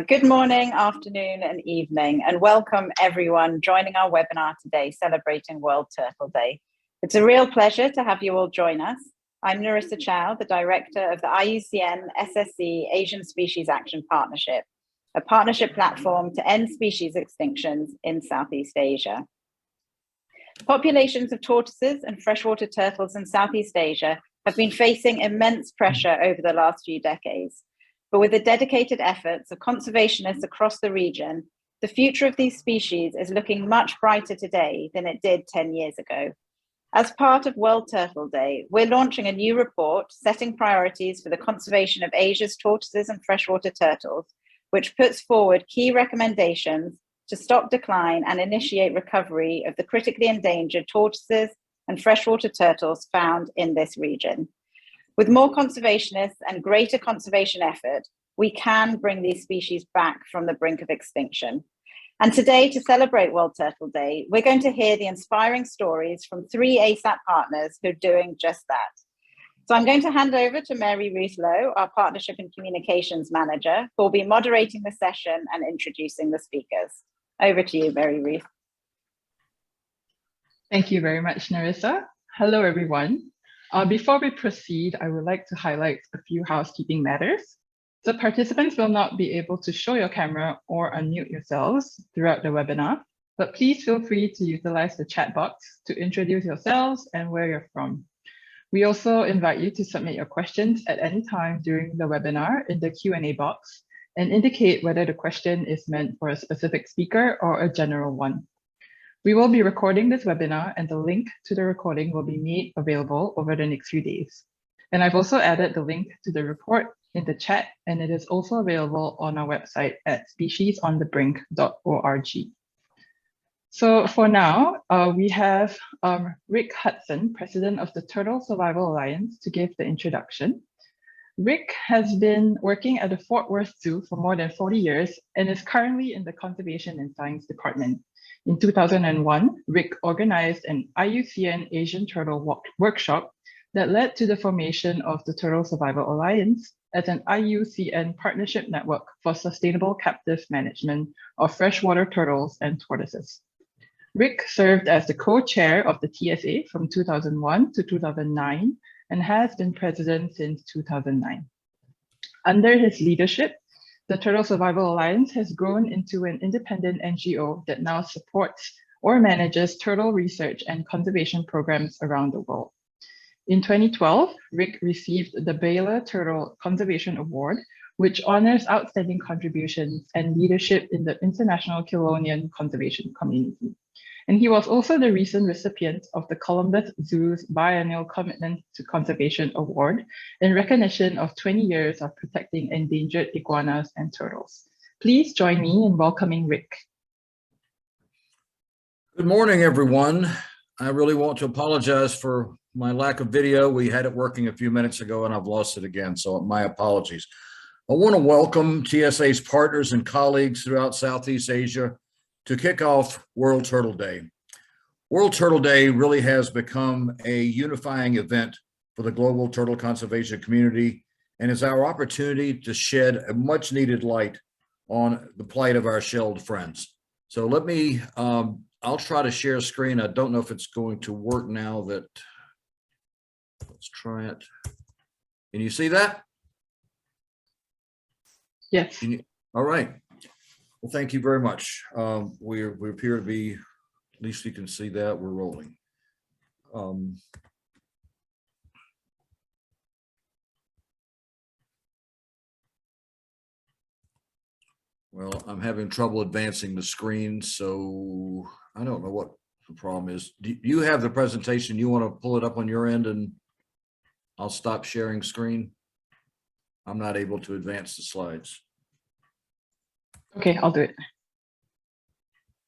Good morning, afternoon, and evening, and welcome everyone joining our webinar today celebrating World Turtle Day. It's a real pleasure to have you all join us. I'm Narissa Chow, the Director of the IUCN SSC Asian Species Action Partnership, a partnership platform to end species extinctions in Southeast Asia. Populations of tortoises and freshwater turtles in Southeast Asia have been facing immense pressure over the last few decades. But with the dedicated efforts of conservationists across the region, the future of these species is looking much brighter today than it did 10 years ago. As part of World Turtle Day, we're launching a new report setting priorities for the conservation of Asia's tortoises and freshwater turtles, which puts forward key recommendations to stop decline and initiate recovery of the critically endangered tortoises and freshwater turtles found in this region. With more conservationists and greater conservation effort, we can bring these species back from the brink of extinction. And today, to celebrate World Turtle Day, we're going to hear the inspiring stories from 3 ASAP partners who are doing just that. So I'm going to hand over to Mary Ruth Lowe, our Partnership and Communications Manager, who will be moderating the session and introducing the speakers. Over to you, Mary Ruth. Thank you very much, Narissa. Hello, everyone. Before we proceed, I would like to highlight a few housekeeping matters. So participants will not be able to show your camera or unmute yourselves throughout the webinar, but please feel free to utilize the chat box to introduce yourselves and where you're from. We also invite you to submit your questions at any time during the webinar in the Q&A box and indicate whether the question is meant for a specific speaker or a general one. We will be recording this webinar and the link to the recording will be made available over the next few days. And I've also added the link to the report in the chat, and it is also available on our website at speciesonthebrink.org. So for now, we have Rick Hudson, President of the Turtle Survival Alliance, to give the introduction. Rick has been working at the Fort Worth Zoo for more than 40 years and is currently in the Conservation and Science Department. In 2001, Rick organized an IUCN Asian Turtle workshop that led to the formation of the Turtle Survival Alliance as an IUCN partnership network for sustainable captive management of freshwater turtles and tortoises. Rick served as the co-chair of the TSA from 2001 to 2009 and has been president since 2009. Under his leadership, the Turtle Survival Alliance has grown into an independent NGO that now supports or manages turtle research and conservation programs around the world. In 2012, Rick received the Baylor Turtle Conservation Award, which honors outstanding contributions and leadership in the international Kilonian conservation community. And he was also the recent recipient of the Columbus Zoo's Biennial Commitment to Conservation Award in recognition of 20 years of protecting endangered iguanas and turtles. Please join me in welcoming Rick. Good morning, everyone. I really want to apologize for my lack of video. We had it working a few minutes ago and I've lost it again, so my apologies. I want to welcome TSA's partners and colleagues throughout Southeast Asia to kick off World Turtle Day. World Turtle Day really has become a unifying event for the global turtle conservation community and is our opportunity to shed a much needed light on the plight of our shelled friends. So let me, I'll try to share a screen. I don't know if it's going to work now that, let's try it. Can you see that? Yes. All right. Well, thank you very much. We appear to be, at least you can see that we're rolling. Well, I'm having trouble advancing the screen, so I don't know what the problem is. Do you have the presentation? You want to pull it up on your end and I'll stop sharing screen? I'm not able to advance the slides. Okay, I'll do it.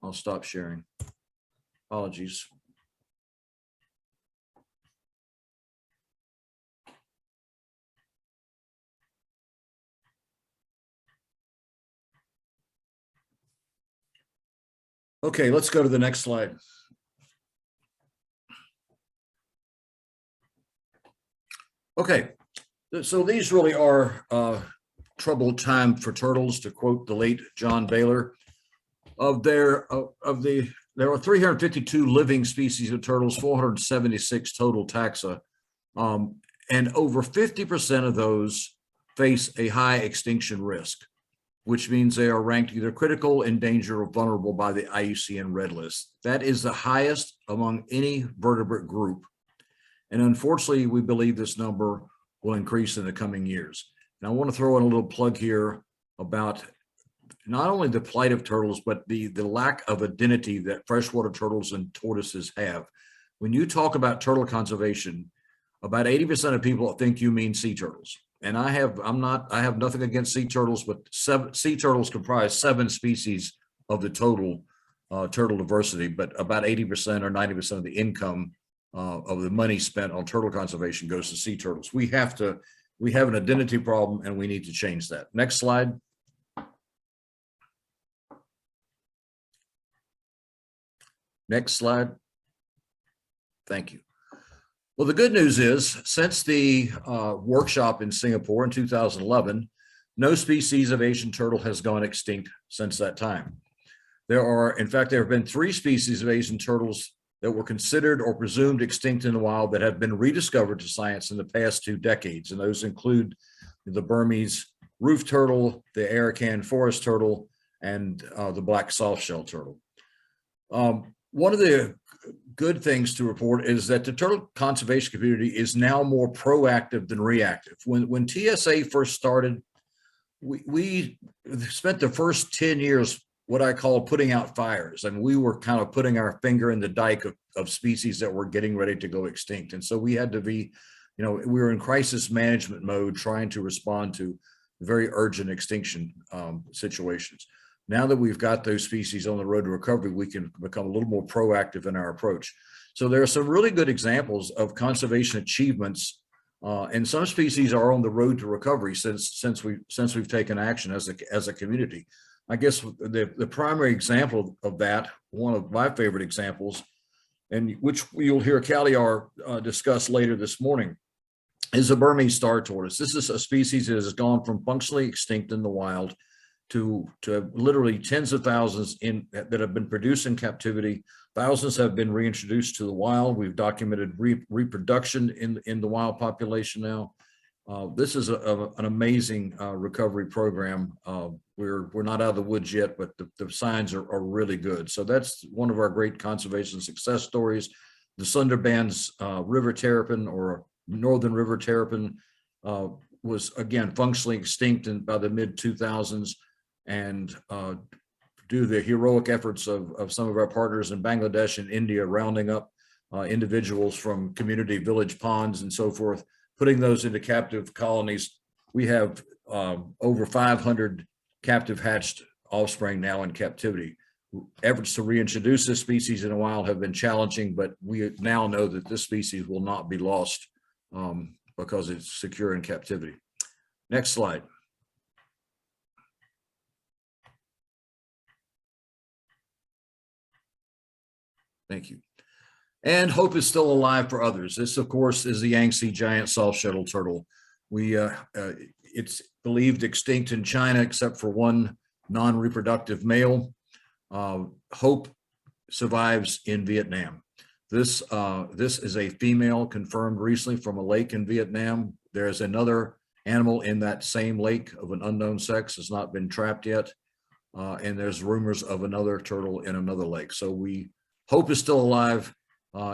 I'll stop sharing. Apologies. Okay, let's go to the next slide. Okay, so these really are troubled time for turtles, to quote the late John Baylor. There are 352 living species of turtles, 476 total taxa, and over 50% of those face a high extinction risk, which means they are ranked either critical, endangered, or vulnerable by the IUCN Red List. That is the highest among any vertebrate group. And unfortunately, we believe this number will increase in the coming years. And I want to throw in a little plug here about not only the plight of turtles, but the lack of identity that freshwater turtles and tortoises have. When you talk about turtle conservation, about 80% of people think you mean sea turtles. And I have nothing against sea turtles, but sea turtles comprise 7 species of the total turtle diversity, but about 80% or 90% of the income of the money spent on turtle conservation goes to sea turtles. We have an identity problem, and we need to change that. Next slide. Next slide. Thank you. Well, the good news is, since the workshop in Singapore in 2011, no species of Asian turtle has gone extinct since that time. In fact, there have been 3 species of Asian turtles that were considered or presumed extinct in the wild that have been rediscovered to science in the past 2 decades. And those include the Burmese roof turtle, the Arakan forest turtle, and the black softshell turtle. One of the good things to report is that the turtle conservation community is now more proactive than reactive. When TSA first started, we spent the first 10 years what I call putting out fires. And we were kind of putting our finger in the dike of species that were getting ready to go extinct. And so we had to be, we were in crisis management mode, trying to respond to very urgent extinction situations. Now that we've got those species on the road to recovery, we can become a little more proactive in our approach. So there are some really good examples of conservation achievements, and some species are on the road to recovery since we've taken action as a community. I guess the primary example of that, one of my favorite examples, and which you'll hear Kalyar discuss later this morning, is the Burmese star tortoise. This is a species that has gone from functionally extinct in the wild to literally tens of thousands that have been produced in captivity. Thousands have been reintroduced to the wild. We've documented reproduction in the wild population now. This is an amazing recovery program. We're not out of the woods yet, but the signs are really good. So that's one of our great conservation success stories. The Sundarbans river terrapin, or northern river terrapin, was again functionally extinct by the mid-2000s. And due to the heroic efforts of some of our partners in Bangladesh and India, rounding up individuals from community village ponds and so forth, putting those into captive colonies, we have over 500 captive hatched offspring now in captivity. Efforts to reintroduce this species in the wild have been challenging, but we now know that this species will not be lost because it's secure in captivity. Next slide. Thank you. And hope is still alive for others. This, of course, is the Yangtze giant soft-shuttle turtle. It's believed extinct in China, except for one non-reproductive male. Hope survives in Vietnam. This is a female confirmed recently from a lake in Vietnam. There's another animal in that same lake of an unknown sex, has not been trapped yet. And there's rumors of another turtle in another lake. So hope is still alive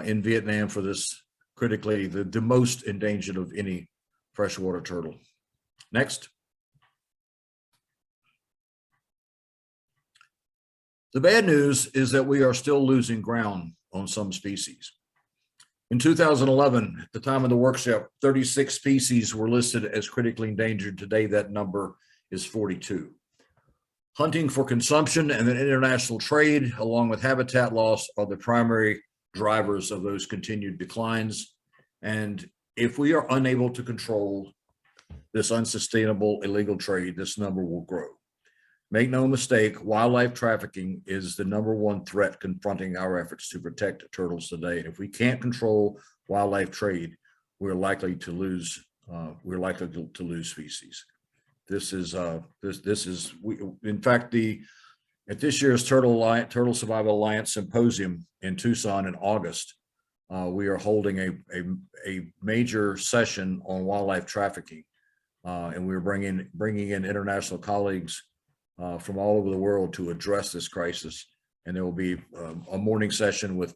in Vietnam for this critically, the most endangered of any freshwater turtle. Next. The bad news is that we are still losing ground on some species. In 2011, at the time of the workshop, 36 species were listed as critically endangered. Today, that number is 42. Hunting for consumption and then international trade, along with habitat loss, are the primary drivers of those continued declines. And if we are unable to control this unsustainable illegal trade, this number will grow. Make no mistake, wildlife trafficking is the ¡1 threat confronting our efforts to protect turtles today. And if we can't control wildlife trade, we're likely to lose species. this is in fact, at this year's Turtle Survival Alliance Symposium in Tucson in August, we are holding a major session on wildlife trafficking, and we're bringing in international colleagues from all over the world to address this crisis. And there will be a morning session with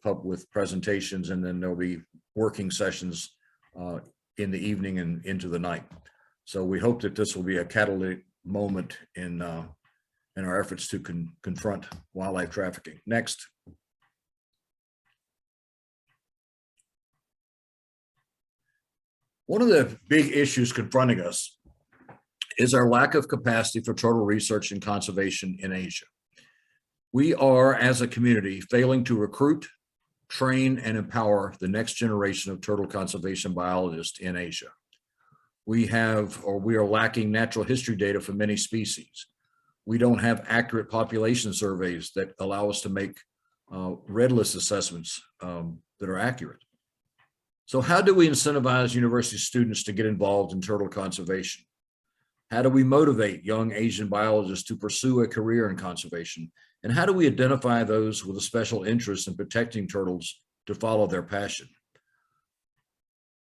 presentations, and then there'll be working sessions in the evening and into the night. So we hope that this will be a catalytic moment in our efforts to confront wildlife trafficking. Next. One of the big issues confronting us is our lack of capacity for turtle research and conservation in Asia. We are, as a community, failing to recruit, train, and empower the next generation of turtle conservation biologists in Asia. We are lacking natural history data for many species. We don't have accurate population surveys that allow us to make red list assessments that are accurate. So how do we incentivize university students to get involved in turtle conservation? How do we motivate young Asian biologists to pursue a career in conservation? And how do we identify those with a special interest in protecting turtles to follow their passion?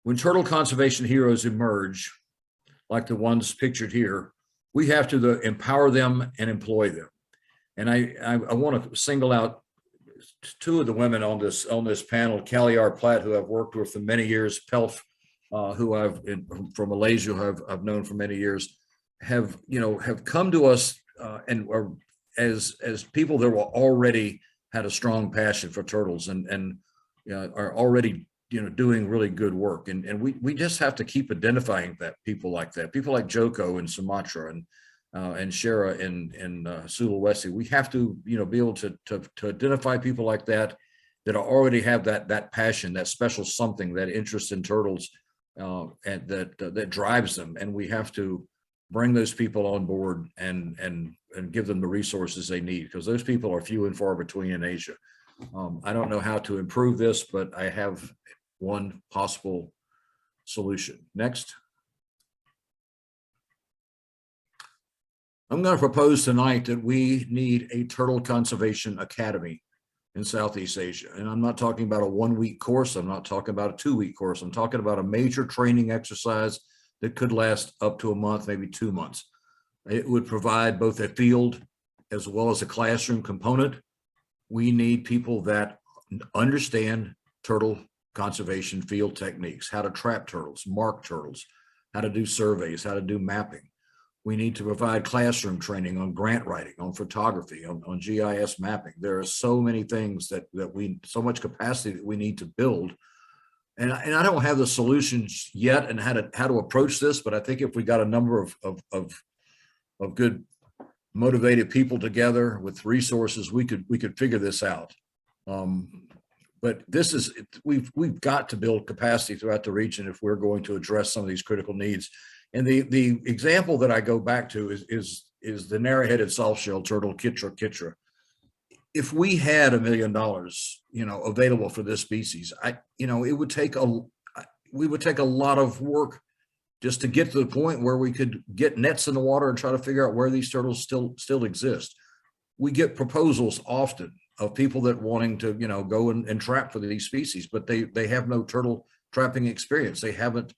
When turtle conservation heroes emerge, like the ones pictured here, we have to empower them and employ them. And I want to single out two of the women on this panel, Kalyar, Platt, who I've worked with for many years, Pelf, from Malaysia, who I've known for many years, have come to us and are as people that were already had a strong passion for turtles and are already doing really good work. And we just have to keep identifying people like Joko in Sumatra and Shera in Sulawesi. We have to be able to identify people like that already have that passion, that special something, that interest in turtles, and that drives them. And we have to bring those people on board and give them the resources they need, because those people are few and far between in Asia. I don't know how to improve this, but I have one possible solution. Next. I'm going to propose tonight that we need a turtle conservation academy in Southeast Asia. And I'm not talking about a 1-week course. I'm not talking about a 2-week course. I'm talking about a major training exercise that could last up to a month, maybe 2 months. It would provide both a field as well as a classroom component. We need people that understand turtle conservation field techniques, how to trap turtles, mark turtles, how to do surveys, how to do mapping. We need to provide classroom training on grant writing, on photography, on GIS mapping. There are so many things so much capacity that we need to build. And I don't have the solutions yet and how to approach this, but I think if we got a number of good motivated people together with resources, we could figure this out. But we've got to build capacity throughout the region if we're going to address some of these critical needs. And the example that I go back to is the narrow-headed soft-shell turtle, Kitra. If we had $1 million, available for this species, we would take a lot of work just to get to the point where we could get nets in the water and try to figure out where these turtles still exist. We get proposals often of people that wanting to, go and trap for these species, but they have no turtle trapping experience. They haven't,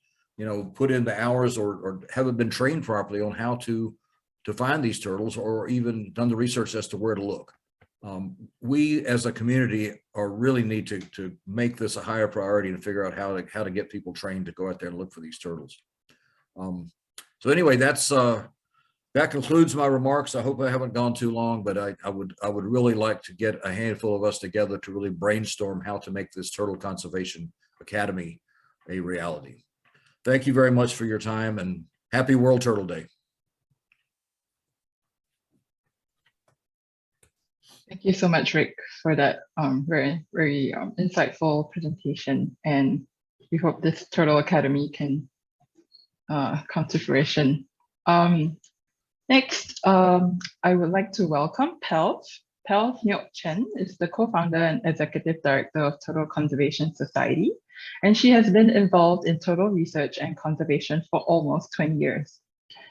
put in the hours or haven't been trained properly on how to find these turtles or even done the research as to where to look. We as a community really need to make this a higher priority and figure out how to get people trained to go out there and look for these turtles. So anyway, that concludes my remarks. I hope I haven't gone too long, but I would really like to get a handful of us together to really brainstorm how to make this Turtle Conservation Academy a reality. Thank you very much for your time, and happy World Turtle Day. Thank you so much, Rick, for that very, very insightful presentation. And we hope this Turtle Academy can come to fruition. Next, I would like to welcome Pelf-Nyok Chen is the co-founder and executive director of Turtle Conservation Society, and she has been involved in turtle research and conservation for almost 20 years.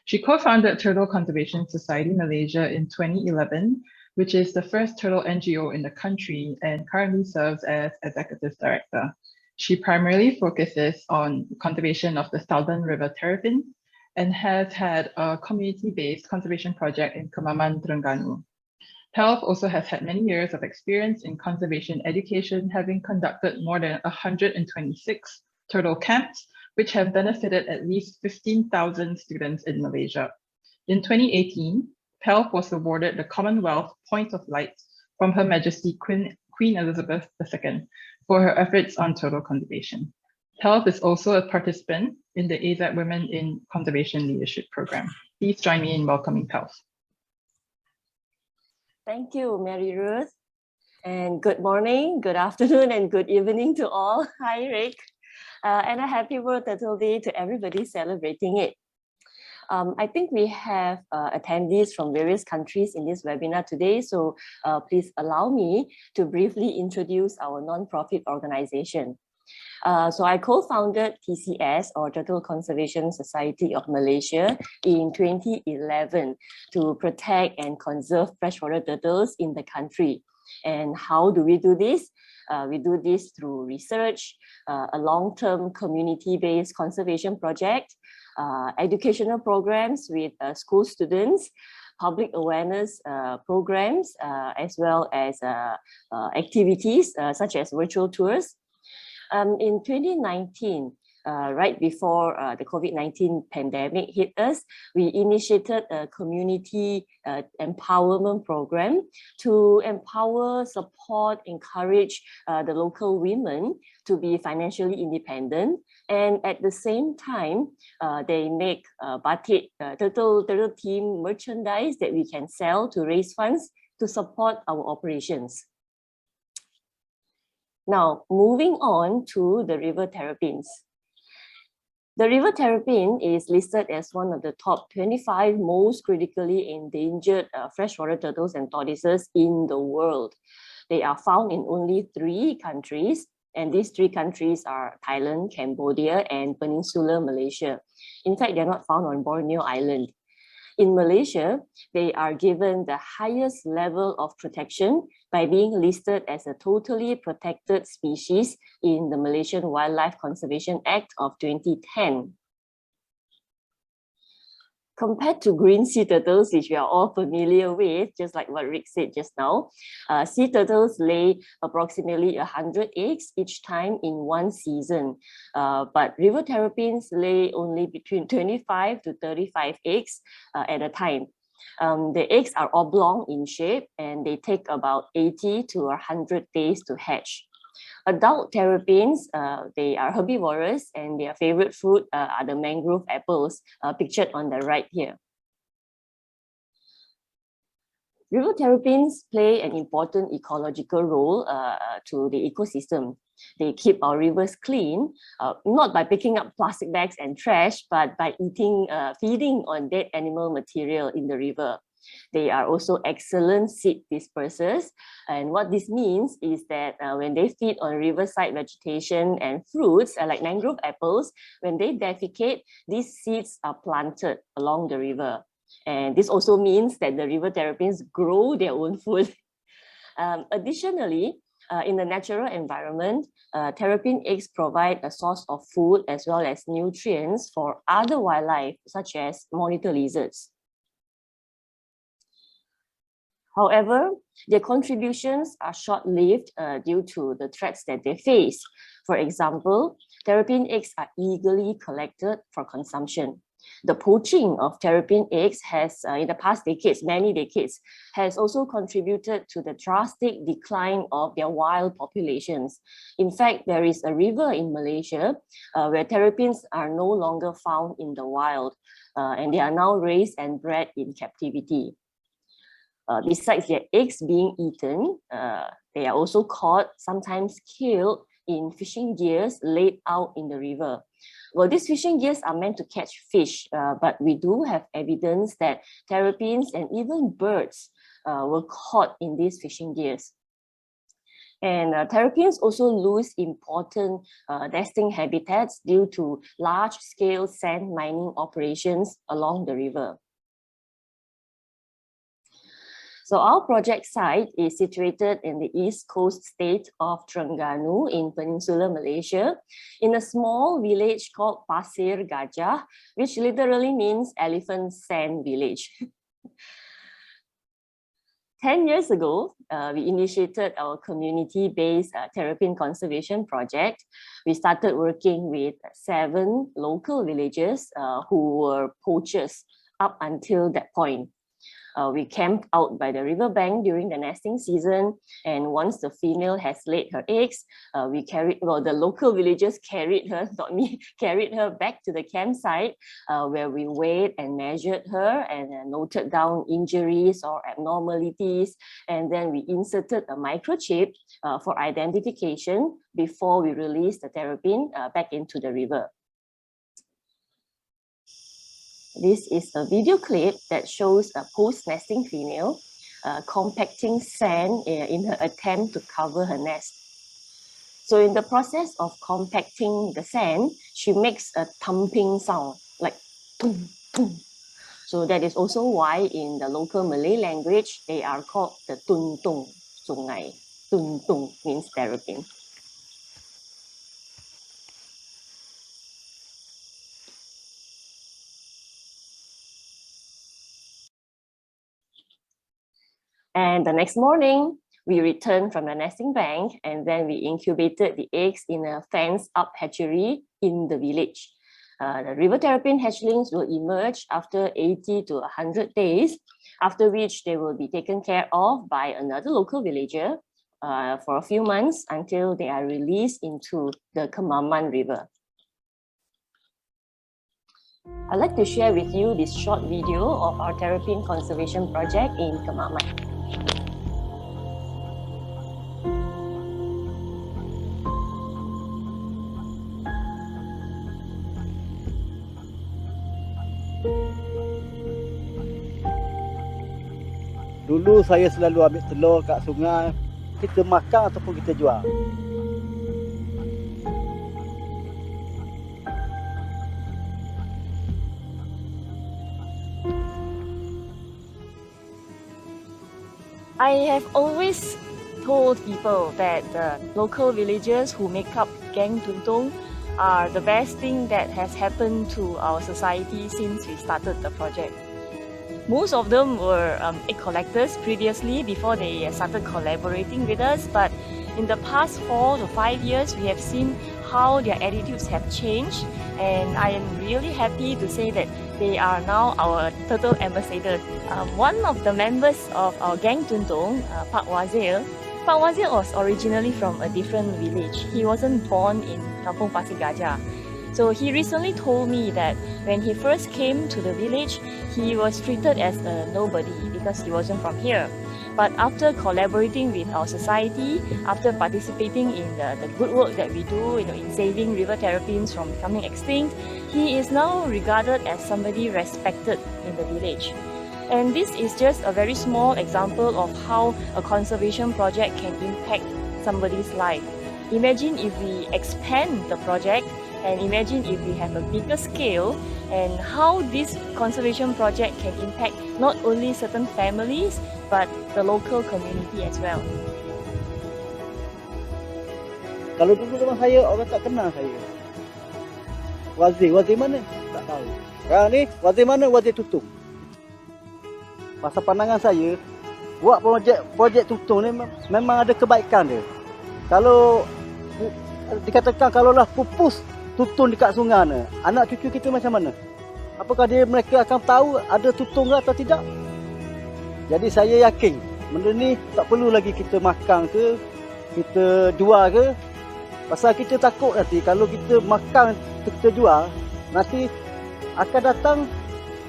She co-founded Turtle Conservation Society Malaysia in 2011, which is the first turtle NGO in the country, and currently serves as executive director. She primarily focuses on conservation of the Southern River Terrapin and has had a community-based conservation project in Kemaman, Terengganu. Pelf also has had many years of experience in conservation education, having conducted more than 126 turtle camps, which have benefited at least 15,000 students in Malaysia. In 2018, Pelf was awarded the Commonwealth Point of Light from Her Majesty Queen Elizabeth II for her efforts on turtle conservation. Pelf is also a participant in the AZ Women in Conservation Leadership Program. Please join me in welcoming Pelf. Thank you, Mary Ruth. And good morning, good afternoon, and good evening to all. Hi, Rick. And a happy World Turtle Day to everybody celebrating it. I think we have attendees from various countries in this webinar today, so please allow me to briefly introduce our non-profit organization. So I co-founded TCS, or Turtle Conservation Society of Malaysia, in 2011 to protect and conserve freshwater turtles in the country. And how do we do this? We do this through research, a long-term community-based conservation project, educational programs with school students, public awareness programs, as well as activities such as virtual tours. In 2019, right before the COVID-19 pandemic hit us, we initiated a community empowerment program to empower, support, encourage the local women to be financially independent. And at the same time, they make batik, turtle team merchandise that we can sell to raise funds to support our operations. Now, moving on to the river terrapins. The river terrapin is listed as one of the top 25 most critically endangered freshwater turtles and tortoises in the world. They are found in only 3 countries, and these 3 countries are Thailand, Cambodia, and Peninsular Malaysia. In fact, they're not found on Borneo Island. In Malaysia, they are given the highest level of protection by being listed as a totally protected species in the Malaysian Wildlife Conservation Act of 2010. Compared to green sea turtles, which we are all familiar with, just like what Rick said just now, sea turtles lay approximately 100 eggs each time in one season. But river terrapins lay only between 25 to 35 eggs at a time. The eggs are oblong in shape and they take about 80 to 100 days to hatch. Adult terrapins, they are herbivorous and their favorite food are the mangrove apples pictured on the right here. River terrapins play an important ecological role to the ecosystem. They keep our rivers clean, not by picking up plastic bags and trash, but by feeding on dead animal material in the river. They are also excellent seed dispersers. And what this means is that when they feed on riverside vegetation and fruits, like mangrove apples, when they defecate, these seeds are planted along the river. And this also means that the river terrapins grow their own food. Additionally, in the natural environment, terrapin eggs provide a source of food as well as nutrients for other wildlife, such as monitor lizards. However, their contributions are short-lived due to the threats that they face. For example, terrapin eggs are eagerly collected for consumption. The poaching of terrapin eggs has, in the past decades, many decades, has also contributed to the drastic decline of their wild populations. In fact, there is a river in Malaysia where terrapins are no longer found in the wild, and they are now raised and bred in captivity. Besides their eggs being eaten, they are also caught, sometimes killed, in fishing gears laid out in the river. Well, these fishing gears are meant to catch fish, but we do have evidence that terrapins and even birds were caught in these fishing gears. And terrapins also lose important nesting habitats due to large-scale sand mining operations along the river. So our project site is situated in the east coast state of Terengganu in Peninsular Malaysia, in a small village called Pasir Gajah, which literally means elephant sand village. 10 years ago, we initiated our community-based terrapin conservation project. We started working with 7 local villagers who were poachers up until that point. We camped out by the riverbank during the nesting season, and once the female has laid her eggs, the local villagers carried her, not me, carried her back to the campsite where we weighed and measured her and noted down injuries or abnormalities, and then we inserted a microchip for identification before we released the terrapin back into the river. This is a video clip that shows a post-nesting female compacting sand in her attempt to cover her nest. So in the process of compacting the sand, she makes a thumping sound, like tung, tung. So that is also why in the local Malay language, they are called the tuntung sungai. Tuntung means terrapin. And the next morning, we returned from the nesting bank, and then we incubated the eggs in a fenced-up hatchery in the village. The river terrapin hatchlings will emerge after 80 to 100 days, after which they will be taken care of by another local villager for a few months until they are released into the Kemaman River. I'd like to share with you this short video of our terrapin conservation project in Kemaman. Dulu saya selalu ambil telur kat sungai, kita makan ataupun kita jual. I have always told people that the local villagers who make up Gang Tuntung are the best thing that has happened to our society since we started the project. Most of them were egg collectors previously before they started collaborating with us, but in the past 4 to 5 years, we have seen how their attitudes have changed, and I am really happy to say that they are now our turtle ambassadors. One of the members of our Gang Tuntung, Pak Wazir was originally from a different village. He wasn't born in Kampung Pasir Gajah. So he recently told me that when he first came to the village, he was treated as a nobody because he wasn't from here. But after collaborating with our society, after participating in the good work that we do in saving river terrapins from becoming extinct, he is now regarded as somebody respected in the village. And this is just a very small example of how a conservation project can impact somebody's life. Imagine if we expand the project, and imagine if we have a bigger scale, and how this conservation project can impact not only certain families, but the local community as well. Kalau dulu zaman saya, orang tak kenal saya. Wazir mana? Tak tahu. Sekarang ni, wazir mana? Wazir Tuntung. Masa pandangan saya, buat projek Tuntung ni memang ada kebaikan dia. Kalau dikatakan kalaulah pupus tutun dekat sungai ni, anak cucu kita macam mana? Apakah mereka akan tahu ada tutun atau tidak? Jadi saya yakin benda ni tak perlu lagi kita makan ke, kita jual ke. Pasal kita takut nanti kalau kita makan, kita jual, nanti akan datang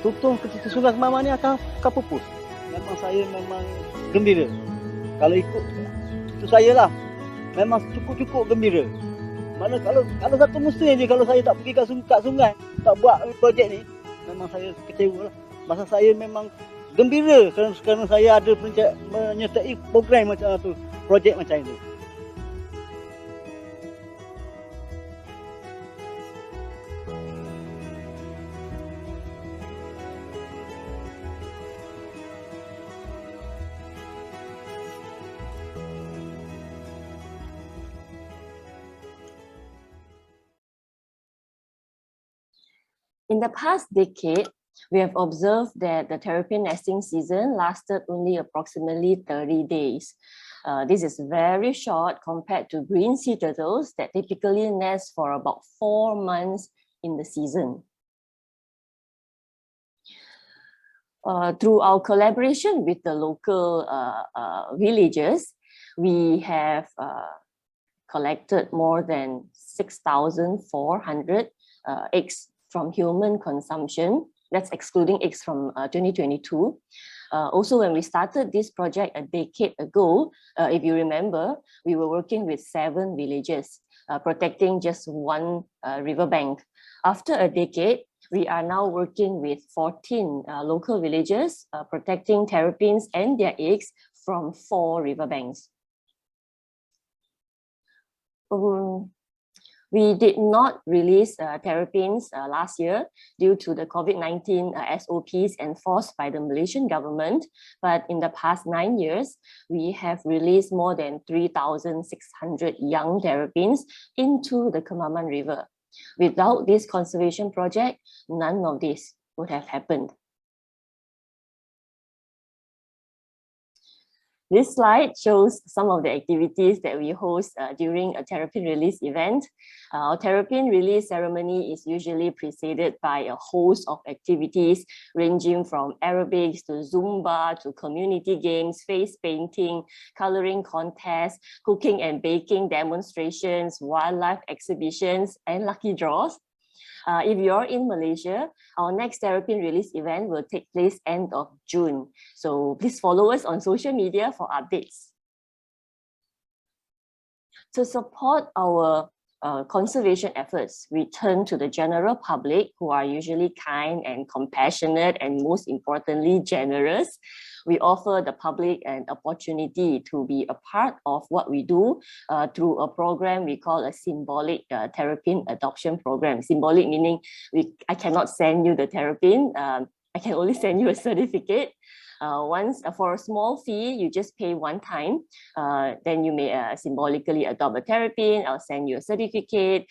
tutun ke sungai Kemaman ni akan pupus. Memang saya memang gembira. Kalau ikut itu saya lah, memang cukup gembira. Mana kalau satu musim je, kalau saya tak pergi kat sungai, tak buat projek ni, memang saya kecewa lah. Masa saya memang gembira kerana saya ada menyertai program macam tu, projek macam ini. In the past decade, we have observed that the terrapin nesting season lasted only approximately 30 days. This is very short compared to green sea turtles that typically nest for about 4 months in the season. Through our collaboration with the local villagers, we have collected more than 6,400 eggs from human consumption. That's excluding eggs from 2022. Also, when we started this project a decade ago, if you remember, we were working with 7 villages, protecting just 1 riverbank. After a decade, we are now working with 14 local villages, protecting terrapins and their eggs from 4 riverbanks. We did not release terrapins last year due to the COVID-19 SOPs enforced by the Malaysian government. But in the past 9 years, we have released more than 3,600 young terrapins into the Kemaman River. Without this conservation project, none of this would have happened. This slide shows some of the activities that we host during a terrapin release event. Our terrapin release ceremony is usually preceded by a host of activities ranging from aerobics to Zumba to community games, face painting, coloring contests, cooking and baking demonstrations, wildlife exhibitions, and lucky draws. If you're in Malaysia, our next terrapin release event will take place end of June. So please follow us on social media for updates. To support our conservation efforts, we turn to the general public, who are usually kind and compassionate and most importantly, generous. We offer the public an opportunity to be a part of what we do through a program we call a symbolic terrapin adoption program. Symbolic meaning I cannot send you the terrapin, I can only send you a certificate. For a small fee, you just pay one time, then you may symbolically adopt a terrapin. I'll send you a certificate.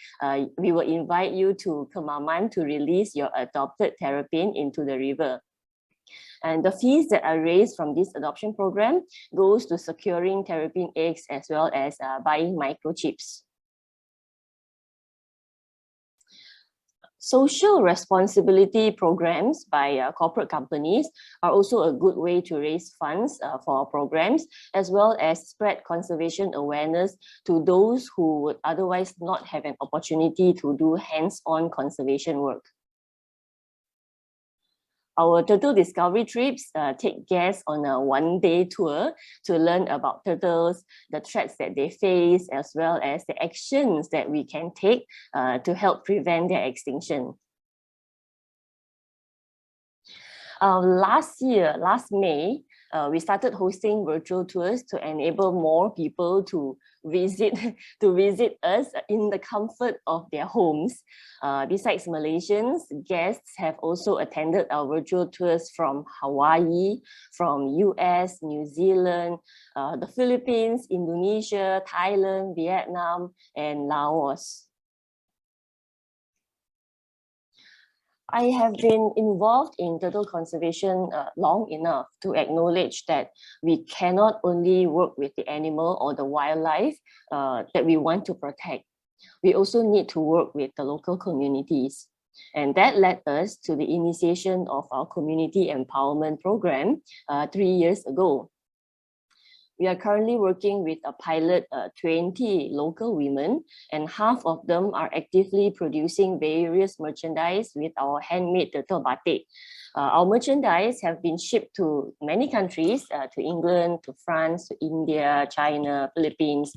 We will invite you to Kemaman to release your adopted terrapin into the river. And the fees that are raised from this adoption program goes to securing terrapin eggs as well as buying microchips. Social responsibility programs by corporate companies are also a good way to raise funds for our programs, as well as spread conservation awareness to those who would otherwise not have an opportunity to do hands-on conservation work. Our turtle discovery trips take guests on a one-day tour to learn about turtles, the threats that they face, as well as the actions that we can take to help prevent their extinction. Last May, we started hosting virtual tours to enable more people to visit us in the comfort of their homes. Besides Malaysians, guests have also attended our virtual tours from Hawaii, from US, New Zealand, the Philippines, Indonesia, Thailand, Vietnam, and Laos. I have been involved in turtle conservation long enough to acknowledge that we cannot only work with the animal or the wildlife that we want to protect. We also need to work with the local communities. And that led us to the initiation of our community empowerment program 3 years ago. We are currently working with a pilot 20 local women, and half of them are actively producing various merchandise with our handmade turtle batik. Our merchandise have been shipped to many countries, to England, to France, to India, China, Philippines,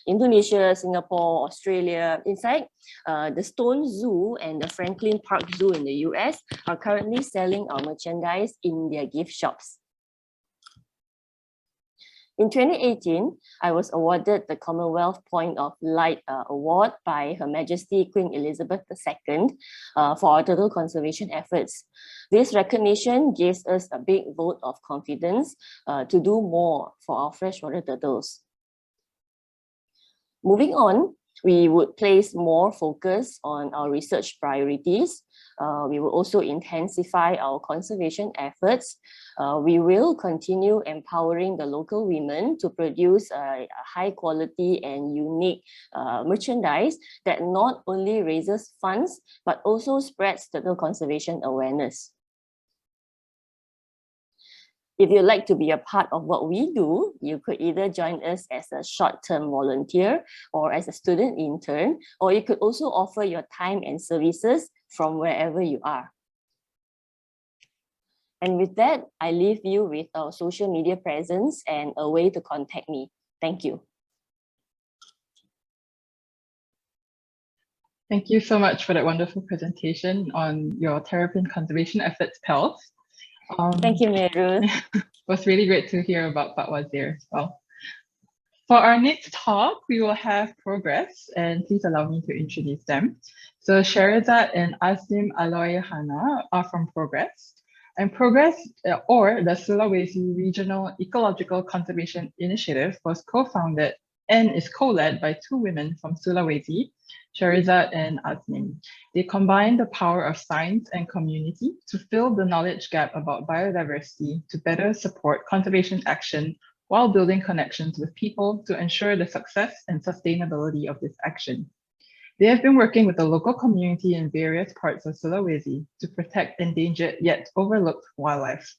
Indonesia, Singapore, Australia. In fact, the Stone Zoo and the Franklin Park Zoo in the US are currently selling our merchandise in their gift shops. In 2018, I was awarded the Commonwealth Point of Light Award by Her Majesty Queen Elizabeth II for our turtle conservation efforts. This recognition gives us a big vote of confidence to do more for our freshwater turtles. Moving on, we would place more focus on our research priorities. We will also intensify our conservation efforts. We will continue empowering the local women to produce high quality and unique merchandise that not only raises funds, but also spreads turtle conservation awareness. If you'd like to be a part of what we do, you could either join us as a short-term volunteer or as a student intern, or you could also offer your time and services from wherever you are. And with that, I leave you with our social media presence and a way to contact me. Thank you. Thank you so much for that wonderful presentation on your terrapin conservation efforts, Pelf. Thank you, Meru. It was really great to hear about Pak Wazir as well. For our next talk, we will have PROGRES, and please allow me to introduce them. So Sheherazade and Azim Aloyahana are from PROGRES. And PROGRES, or the Sulawesi Regional Ecological Conservation Initiative, was co-founded and is co-led by two women from Sulawesi, Sheherazade and Azim. They combine the power of science and community to fill the knowledge gap about biodiversity to better support conservation action while building connections with people to ensure the success and sustainability of this action. They have been working with the local community in various parts of Sulawesi to protect endangered yet overlooked wildlife.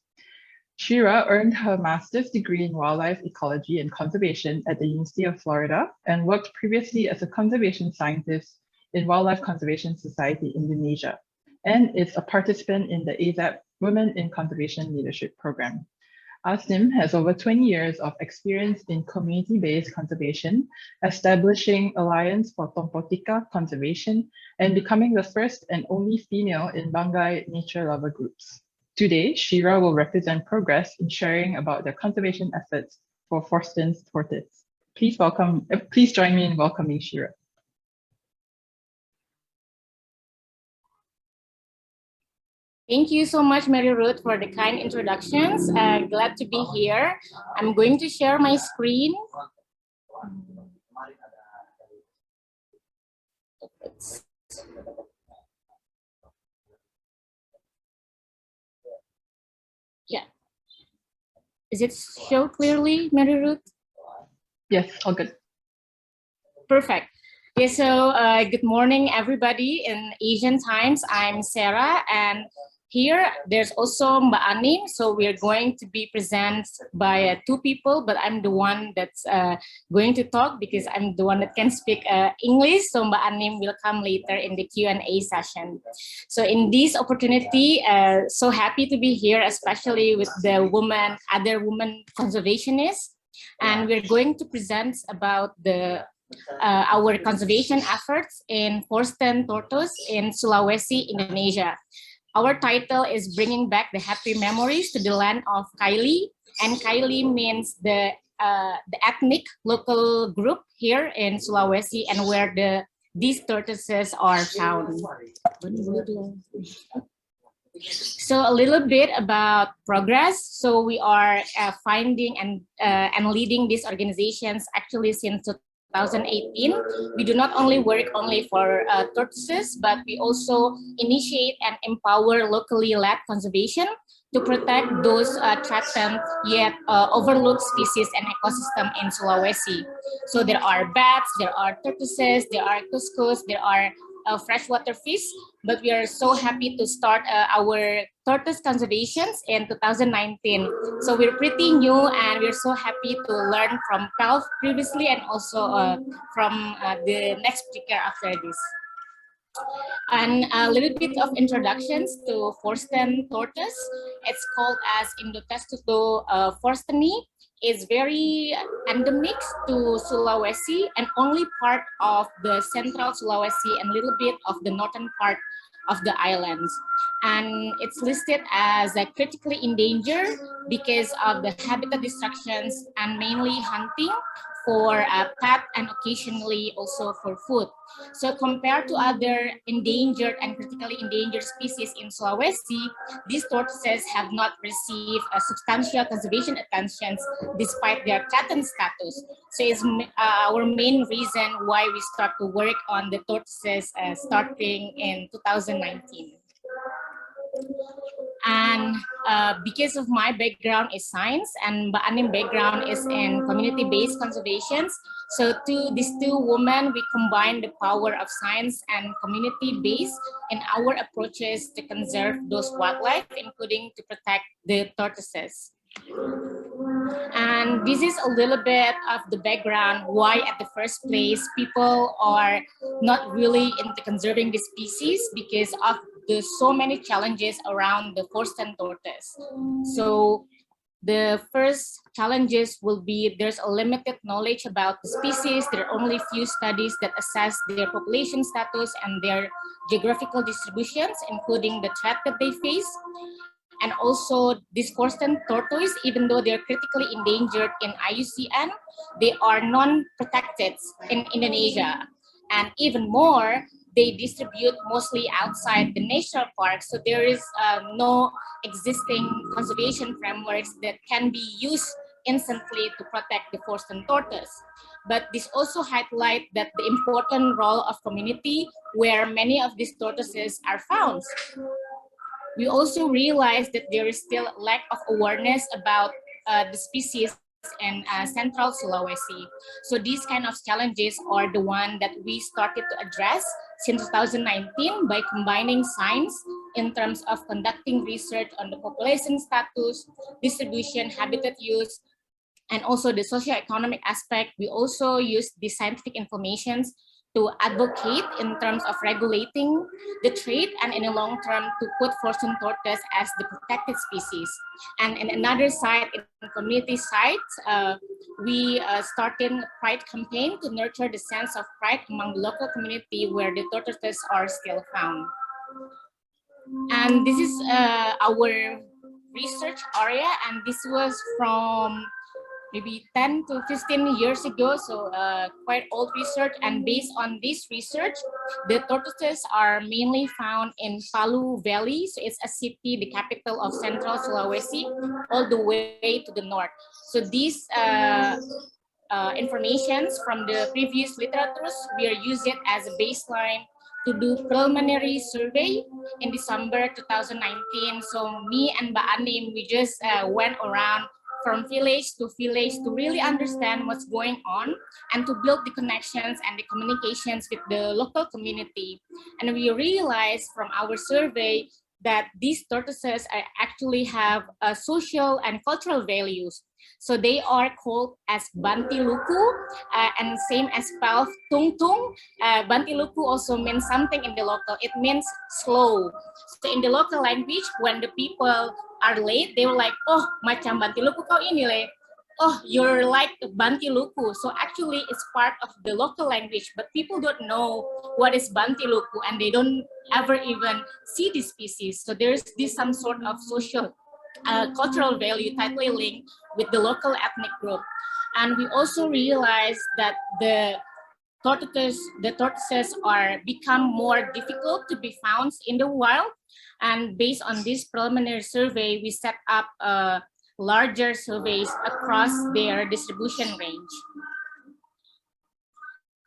Shira earned her master's degree in wildlife ecology and conservation at the University of Florida and worked previously as a conservation scientist in Wildlife Conservation Society Indonesia, and is a participant in the AZAP Women in Conservation Leadership Program. Azim has over 20 years of experience in community-based conservation, establishing Alliance for Tompotika Conservation, and becoming the first and only female in Banggai nature lover groups. Today, Shira will represent PROGRES in sharing about their conservation efforts for Forsten's Tortoise. Please join me in welcoming Shira. Thank you so much, Mary Ruth, for the kind introductions. Glad to be here. I'm going to share my screen. Yeah. Is it show clearly, Mary Ruth? Yes, all good. Perfect. Okay, so good morning, everybody. In Asian times, I'm Sarah, and here there's also Mbak Anim. So we're going to be presented by two people, but I'm the one that's going to talk because I'm the one that can speak English. So Mbak Anim will come later in the Q&A session. So in this opportunity, so happy to be here, especially with the other women conservationists. And we're going to present about our conservation efforts in Forsten Tortoise in Sulawesi, Indonesia. Our title is Bringing Back the Happy Memories to the Land of Kaili, and Kaili means the ethnic local group here in Sulawesi and where these tortoises are found. So a little bit about PROGRES. So we are finding and leading these organizations actually since 2018. We do not only work for tortoises, but we also initiate and empower locally led conservation to protect those threatened yet overlooked species and ecosystem in Sulawesi. So there are bats, there are tortoises, there are cuscus, there are freshwater fish, but we are so happy to start our tortoise conservations in 2019. So we're pretty new and we're so happy to learn from Pelf previously and also from the next speaker after this. And a little bit of introductions to Forsten tortoise. It's called as Indotestudo forsteni. Is very endemic to Sulawesi and only part of the central Sulawesi and a little bit of the northern part of the islands. And it's listed as a critically endangered because of the habitat destructions and mainly hunting for pet and occasionally also for food. So compared to other endangered and critically endangered species in Sulawesi, these tortoises have not received a substantial conservation attention despite their threatened status. So it's our main reason why we start to work on the tortoises starting in 2019. And because of my background is science and Mbak Anim background is in community-based conservations, so these two women, we combine the power of science and community-based in our approaches to conserve those wildlife, including to protect the tortoises. And this is a little bit of the background why at the first place people are not really into conserving the species because of the so many challenges around the Forsten tortoise. So the first challenges will be there's a limited knowledge about the species. There are only few studies that assess their population status and their geographical distributions, including the threat that they face. And also this Forsten tortoise, even though they're critically endangered in IUCN, they are non-protected in Indonesia. And even more, they distribute mostly outside the national park. So there is no existing conservation frameworks that can be used instantly to protect the Forsten tortoise. But this also highlights that the important role of community where many of these tortoises are found. We also realize that there is still a lack of awareness about the species in central Sulawesi. So these kind of challenges are the one that we started to address since 2019 by combining science in terms of conducting research on the population status, distribution, habitat use, and also the socioeconomic aspect. We also use the scientific informations to advocate in terms of regulating the trade and in the long term to put Forsten tortoise as the protected species. And in another side, in the community side, we started a pride campaign to nurture the sense of pride among the local community where the tortoises are still found. And this is our research area, and this was from maybe 10 to 15 years ago, so quite old research. And based on this research, the tortoises are mainly found in Palu Valley. So it's a city, the capital of central Sulawesi, all the way to the north. So these informations from the previous literatures, we are using it as a baseline to do preliminary survey in December 2019. So me and Mbak Anim, we just went around from village to really understand what's going on and to build the connections and the communications with the local community. And we realized from our survey that these tortoises actually have social and cultural values. So they are called as Bantiluku, and same as Pelf-Nyok. Bantiluku also means something in the local. It means slow. So in the local language, when the people are late, they were like, oh, macam Bantiluku kau ini le. Oh, you're like Bantiluku. So actually it's part of the local language, but people don't know what is Bantiluku and they don't ever even see the species. So there's this some sort of social cultural value tightly linked with the local ethnic group. And we also realized that the tortoises are become more difficult to be found in the wild. And based on this preliminary survey, we set up larger surveys across their distribution range.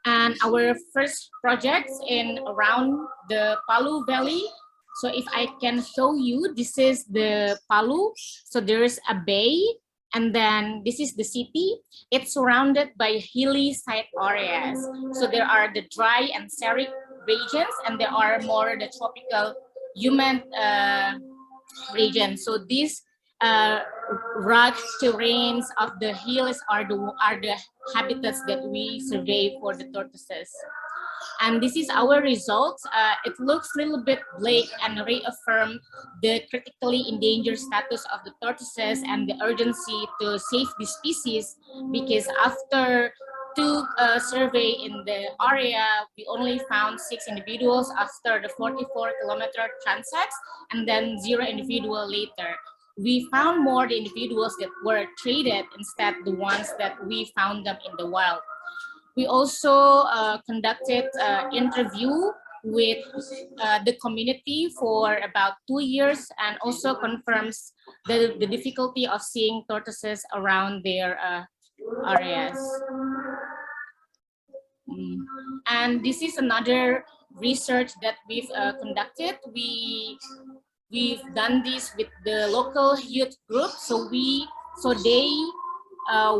And our first projects in around the Palu Valley. So if I can show you, this is the Palu. So there is a bay, and then this is the city. It's surrounded by hilly side areas. So there are the dry and arid regions, and there are more the tropical humid regions. So these rugged terrains of the hills are the habitats that we survey for the tortoises. And this is our results. It looks a little bit bleak and reaffirm the critically endangered status of the tortoises and the urgency to save the species, because after two survey in the area, we only found 6 individuals after the 44-kilometer transects, and then 0 individual later. We found more the individuals that were traded instead the ones that we found them in the wild. We also conducted interview with the community for about 2 years, and also confirms the difficulty of seeing tortoises around their areas. And this is another research that we've conducted. We we've done this with the local youth group. So they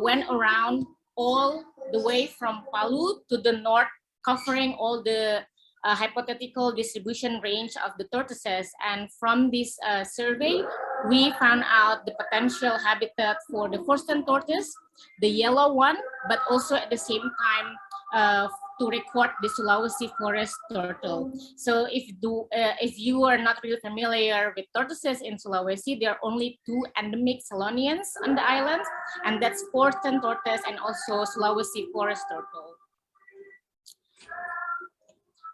went around all the way from Palu to the north, covering all the hypothetical distribution range of the tortoises. And from this survey, we found out the potential habitat for the Forsten tortoise, the yellow one, but also at the same time to record the Sulawesi forest turtle. So if you are not really familiar with tortoises in Sulawesi, there are only two endemic Selonians on the island, and that's Forsten tortoise and also Sulawesi forest turtle.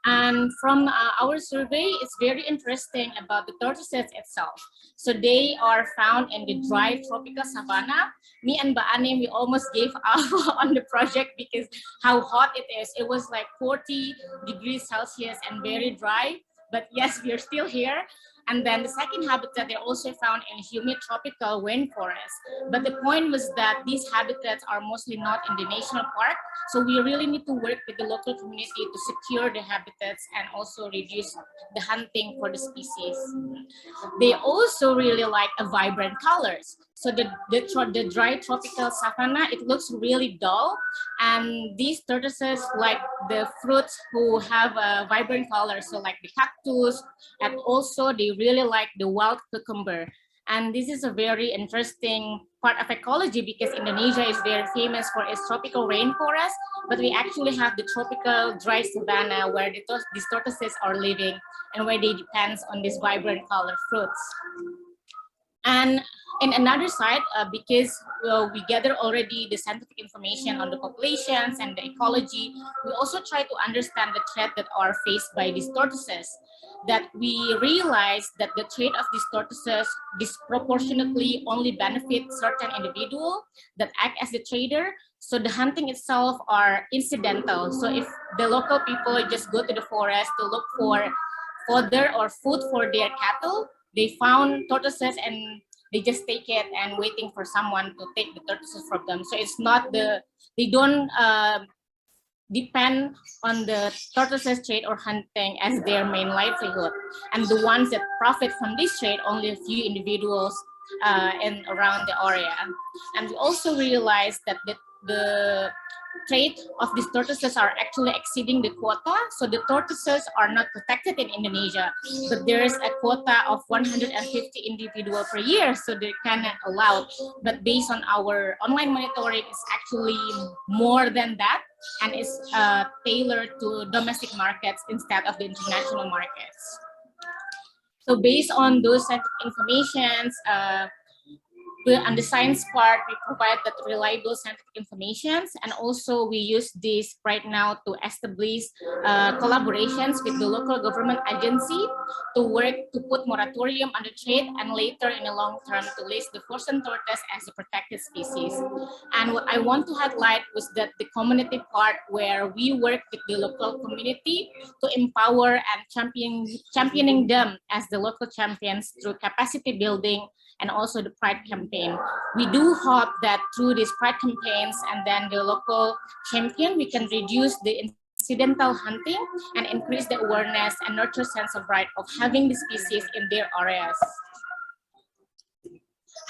And from our survey, it's very interesting about the tortoises itself. So they are found in the dry tropical savanna. Me and Ba'anim, we almost gave up on the project because how hot it is. It was like 40 degrees Celsius and very dry. But yes, we are still here. And then the second habitat, they're also found in humid tropical rainforest. But the point was that these habitats are mostly not in the national park. So we really need to work with the local community to secure the habitats and also reduce the hunting for the species. They also really like vibrant colors. So the dry tropical savanna, it looks really dull. And these tortoises like the fruits who have a vibrant color, so like the cactus, and also they really like the wild cucumber. And this is a very interesting part of ecology because Indonesia is very famous for its tropical rainforest, but we actually have the tropical dry savanna where these tortoises are living and where they depend on these vibrant color fruits. And in another side, because we gather already the scientific information on the populations and the ecology, we also try to understand the threat that are faced by these tortoises. That we realize that the trade of these tortoises disproportionately only benefit certain individuals that act as the trader. So the hunting itself are incidental. So if the local people just go to the forest to look for fodder or food for their cattle, they found tortoises and they just take it and waiting for someone to take the tortoises from them. So it's not they don't depend on the tortoises trade or hunting as their main livelihood. And the ones that profit from this trade, only a few individuals in around the area. And we also realized that the trade of these tortoises are actually exceeding the quota. So the tortoises are not protected in Indonesia, but there is a quota of 150 individuals per year, so they cannot allow. But based on our online monitoring, it's actually more than that, and it's tailored to domestic markets instead of the international markets. So based on those scientific informations, on the science part, we provide that reliable scientific information, and also we use this right now to establish collaborations with the local government agency to work to put moratorium on the trade and later in the long term to list the Forsten tortoise as a protected species. And what I want to highlight was that the community part where we work with the local community to empower and championing them as the local champions through capacity building and also the Pride campaign. We do hope that through these Pride campaigns and then the local champion, we can reduce the incidental hunting and increase the awareness and nurture sense of pride of having the species in their areas.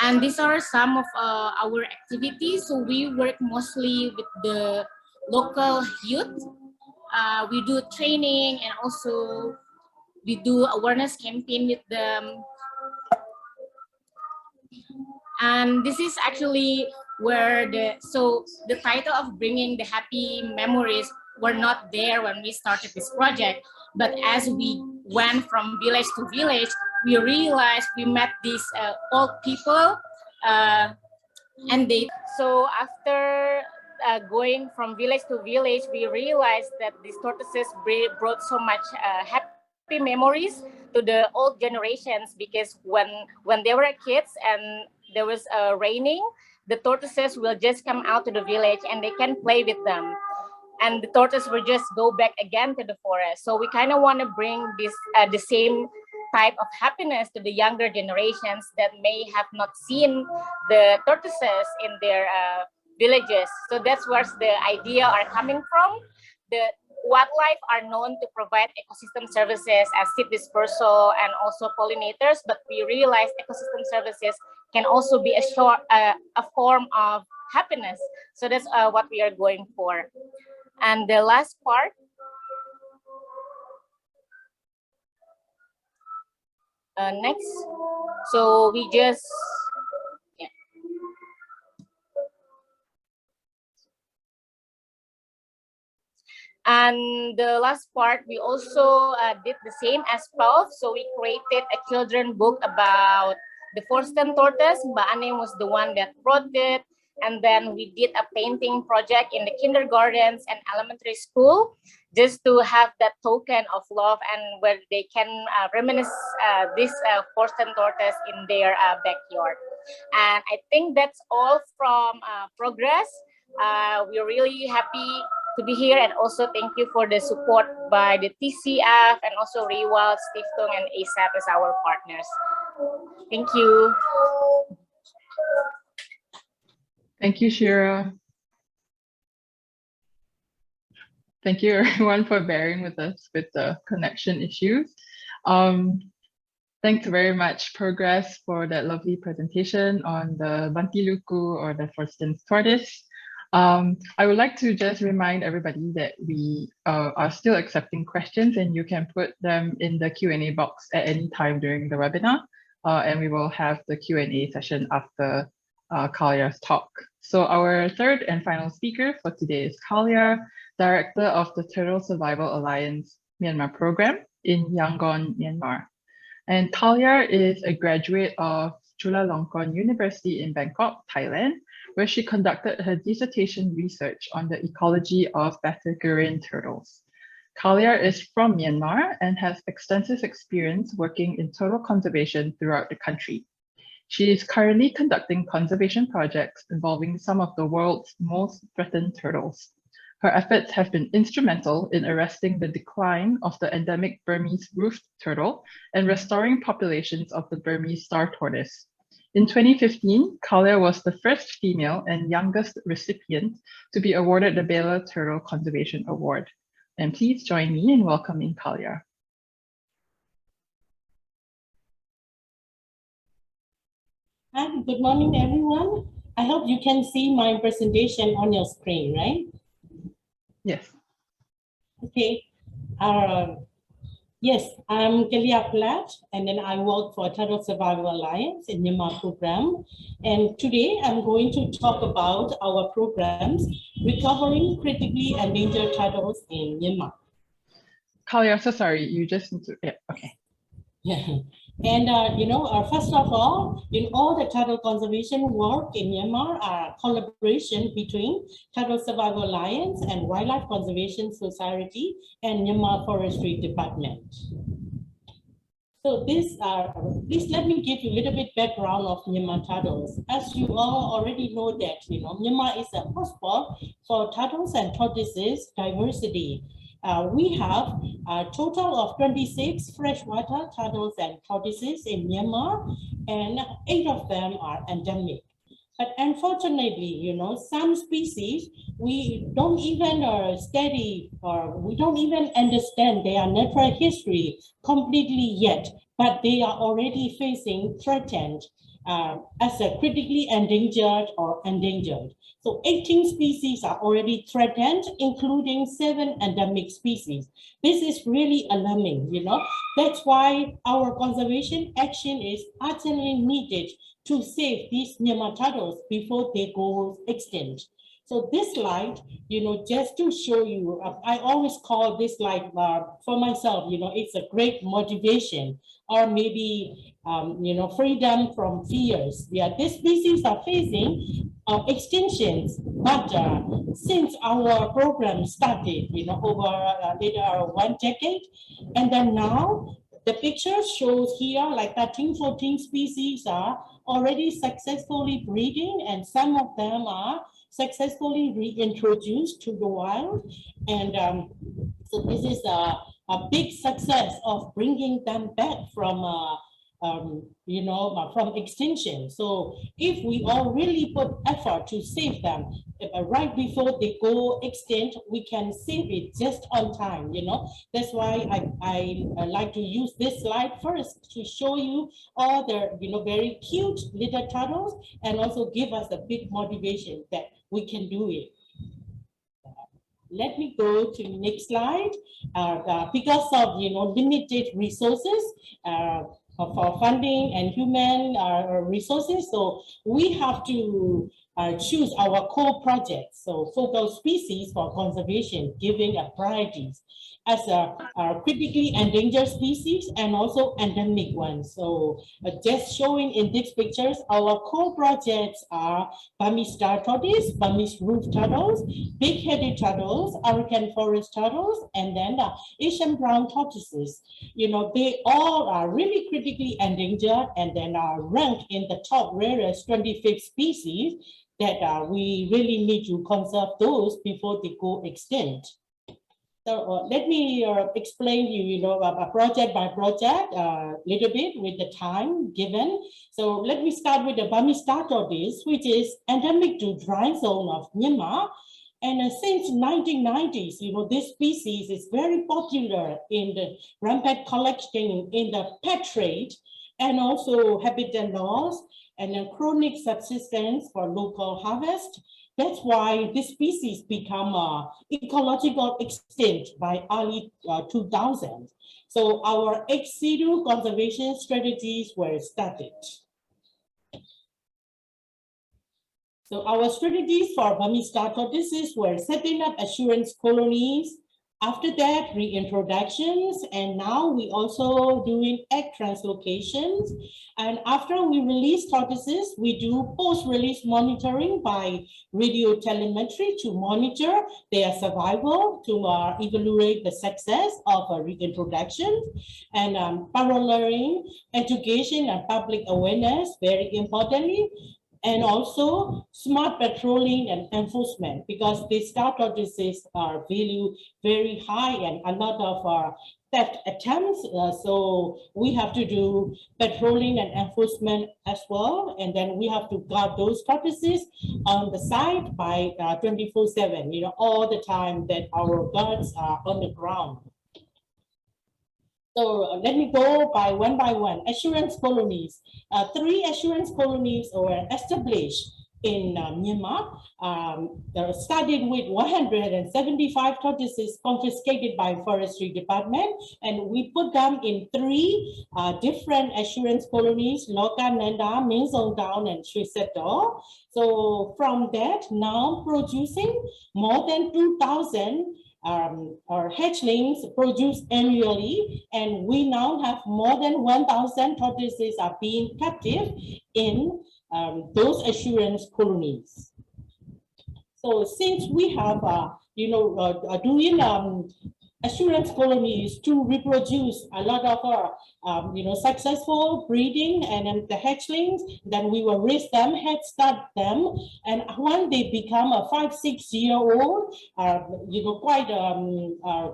And these are some of our activities. So we work mostly with the local youth. We do training and also we do awareness campaign with them. And this is actually where the title of bringing the happy memories were not there when we started this project. But as we went from village to village, we realized we met these old people and so after going from village to village, we realized that these tortoises brought so much happy memories to the old generations, because when they were kids and there was raining, the tortoises will just come out to the village and they can play with them. And the tortoise will just go back again to the forest. So we kind of want to bring this the same type of happiness to the younger generations that may have not seen the tortoises in their villages. So that's where the idea are coming from. wildlife are known to provide ecosystem services as seed dispersal and also pollinators, but we realize ecosystem services can also be a form of happiness. So that's what we are going for. And the last part, next. So we just, yeah. And the last part, we also did the same as Pelf. So we created a children book about the Forsten tortoise. Mbak Ane was the one that wrote it. And then we did a painting project in the kindergartens and elementary school, just to have that token of love and where they can reminisce this Forsten tortoise in their backyard. And I think that's all from Progress. We're really happy to be here, and also thank you for the support by the TCF and also Riwal, Stiftung, and ASAP as our partners. Thank you. Thank you, Shira. Thank you everyone for bearing with us with the connection issues. Thanks very much, Progress, for that lovely presentation on the Bantiluku or the Forsten tortoise. I would like to just remind everybody that we are still accepting questions, and you can put them in the Q&A box at any time during the webinar, and we will have the Q&A session after Kalyar's talk. So our third and final speaker for today is Kalyar, Director of the Turtle Survival Alliance Myanmar program in Yangon, Myanmar. And Kalyar is a graduate of Chulalongkorn University in Bangkok, Thailand, where she conducted her dissertation research on the ecology of Bathygarine turtles. Kalyar is from Myanmar and has extensive experience working in turtle conservation throughout the country. She is currently conducting conservation projects involving some of the world's most threatened turtles. Her efforts have been instrumental in arresting the decline of the endemic Burmese roofed turtle and restoring populations of the Burmese star tortoise. In 2015, Kalyar was the first female and youngest recipient to be awarded the Baylor Turtle Conservation Award. And please join me in welcoming Kalyar. Hi, good morning, everyone. I hope you can see my presentation on your screen, right? Yes. Okay. Yes, I'm Kalyar Platt, and then I work for Turtle Survival Alliance in Myanmar program. And today I'm going to talk about our programs recovering critically endangered turtles in Myanmar. Kalyar, so sorry, you just need to, yeah, okay. Yeah. And, first of all, in all the turtle conservation work in Myanmar are collaboration between Turtle Survival Alliance and Wildlife Conservation Society and Myanmar Forestry Department. So please let me give you a little bit background of Myanmar turtles. As you all already know that, Myanmar is a hotspot for turtles and tortoises diversity. We have a total of 26 freshwater turtles and tortoises in Myanmar, and 8 of them are endemic. But unfortunately, some species, we don't even study, or we don't even understand their natural history completely yet, but they are already facing threatened as a critically endangered or endangered. So 18 species are already threatened, including 7 endemic species. This is really alarming, That's why our conservation action is urgently needed to save these Myanmar turtles before they go extinct. So this slide, just to show you, I always call this slide for myself, it's a great motivation, or maybe, freedom from fears. Yeah, these species are facing extinctions, but since our program started, over later 1 decade, and then now the picture shows here like 13, 14 species are already successfully breeding, and some of them are successfully reintroduced to the wild. And so this is a big success of bringing them back from you know, from extinction. So if we all really put effort to save them right before they go extinct, we can save it just on time, you know. That's why I like to use this slide first to show you all the, you know, very cute little turtles, and also give us a big motivation that we can do it. Let me go to the next slide. Because of, you know, limited resources for funding and human resources, so we have to choose our core projects. So focal species for conservation, giving priorities as a critically endangered species and also endemic ones. So just showing in these pictures, our core projects are Burmese star tortoise, Burmese roof turtles, big-headed turtles, African forest turtles, and then Asian brown tortoises. You know, they all are really critically endangered and then are ranked in the top rarest 25th species that we really need to conserve those before they go extinct. So let me explain you know, project by project a little bit with the time given. So let me start with the Burmese star tortoise, which is endemic to dry zone of Myanmar. And since 1990s, you know, this species is very popular in the rampant collection in the pet trade, and also habitat loss and then chronic subsistence for local harvest. That's why this species become ecological extinct by early 2000s. So our ex-situ conservation strategies were started. So our strategies for Burmese star tortoises were setting up assurance colonies. After that, reintroductions, and now we also doing egg translocations. And after we release tortoises, we do post-release monitoring by radio telemetry to monitor their survival, to evaluate the success of a reintroduction, and paralleling education and public awareness, very importantly, and also smart patrolling and enforcement, because these star tortoises are valued very high and a lot of theft attempts. So we have to do patrolling and enforcement as well. And then we have to guard those tortoises on the site by 24/7, you know, all the time that our guards are on the ground. So let me go by one. Assurance colonies. 3 assurance colonies were established in Myanmar. Started with 175 tortoises confiscated by Forestry Department, and we put them in 3 different assurance colonies: Loka, Nanda, Minzong Town, and Sheherazade. So from that, now producing more than 2,000 our hatchlings produced annually, and we now have more than 1,000 tortoises are being captive in those assurance colonies. So since we have, you know, doing assurance colonies to reproduce a lot of our, you know, successful breeding, and then the hatchlings, then we will raise them, head start them, and when they become a 5-6-year-old, you know, quite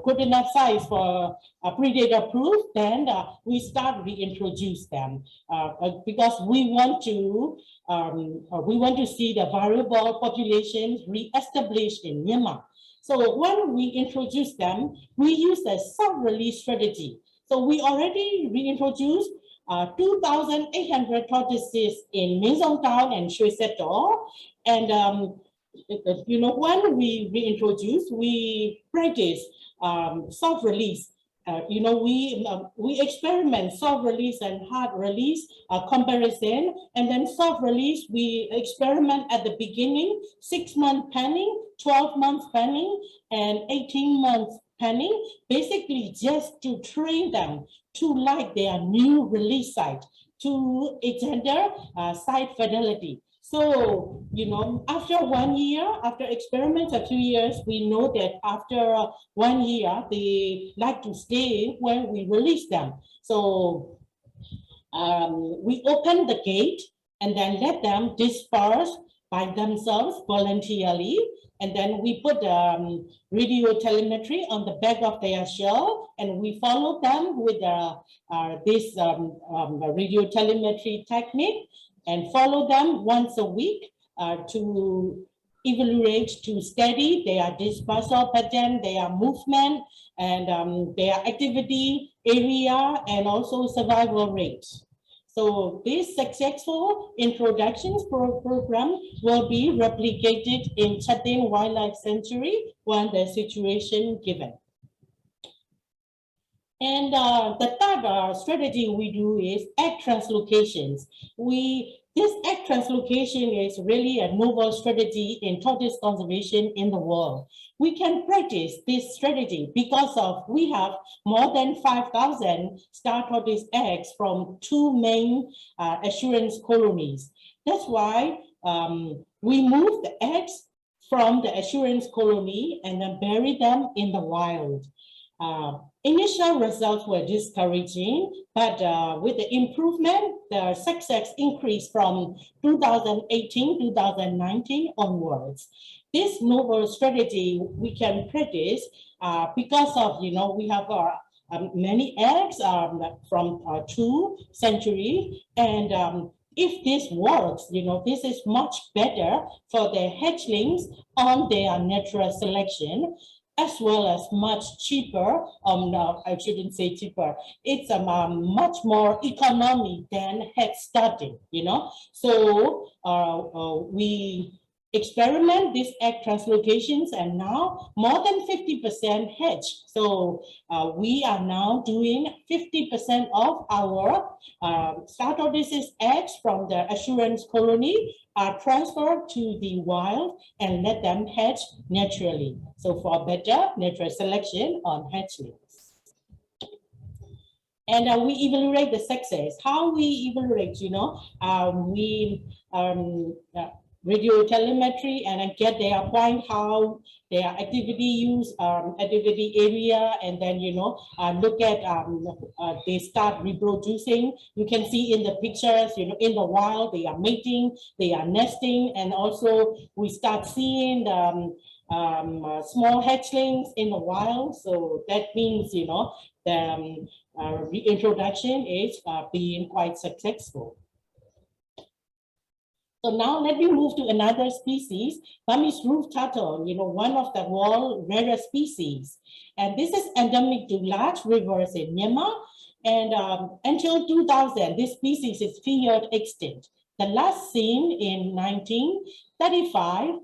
good enough size for predator proof, then we start reintroduce them because we want to see the variable populations re-established in Myanmar. So when we introduce them, we use the self-release strategy. So we already reintroduced 2,800 tortoises in Minzong Town and Sheherazade. And you know, when we reintroduce, we practice self-release. You know, we experiment soft-release and hard-release comparison, and then soft-release, we experiment at the beginning, 6-month panning, 12 months panning, and 18 months panning, basically just to train them to like their new release site, to engender site fidelity. So, you know, after 1 year, after experiments a few years, we know that after 1 year, they like to stay when we release them. So we open the gate and then let them disperse by themselves voluntarily. And then we put radio telemetry on the back of their shell, and we follow them with this radio telemetry technique, and follow them once a week to evaluate, to study their dispersal pattern, their movement, and their activity area, and also survival rate. So this successful introductions program will be replicated in Chatin Wildlife Sanctuary when the situation given. And the third strategy we do is egg translocations. This egg translocation is really a novel strategy in tortoise conservation in the world. We can practice this strategy because we have more than 5,000 star tortoise eggs from 2 main assurance colonies. That's why we move the eggs from the assurance colony and then bury them in the wild. Initial results were discouraging, but with the improvement, the success increased from 2018, 2019 onwards. This novel strategy we can practice because of, we have many eggs from 2 centuries, and if this works, this is much better for the hatchlings on their natural selection, as well as much cheaper, no, I shouldn't say cheaper, it's much more economic than head starting, So we experiment these egg translocations, and now more than 50% hatch. So we are now doing 50% of our star tortoises eggs from the assurance colony are transferred to the wild and let them hatch naturally. So for better natural selection on hatchlings. And we evaluate the success. How we evaluate, we radio telemetry and get their point, how their activity use, activity area, and then, look at, they start reproducing. You can see in the pictures, in the wild, they are mating, they are nesting, and also we start seeing the small hatchlings in the wild. So that means, the reintroduction is being quite successful. So now let me move to another species, Burmese roof turtle, one of the world's rarest species. And this is endemic to large rivers in Myanmar. And until 2000, this species is feared extinct. The last seen in 1935,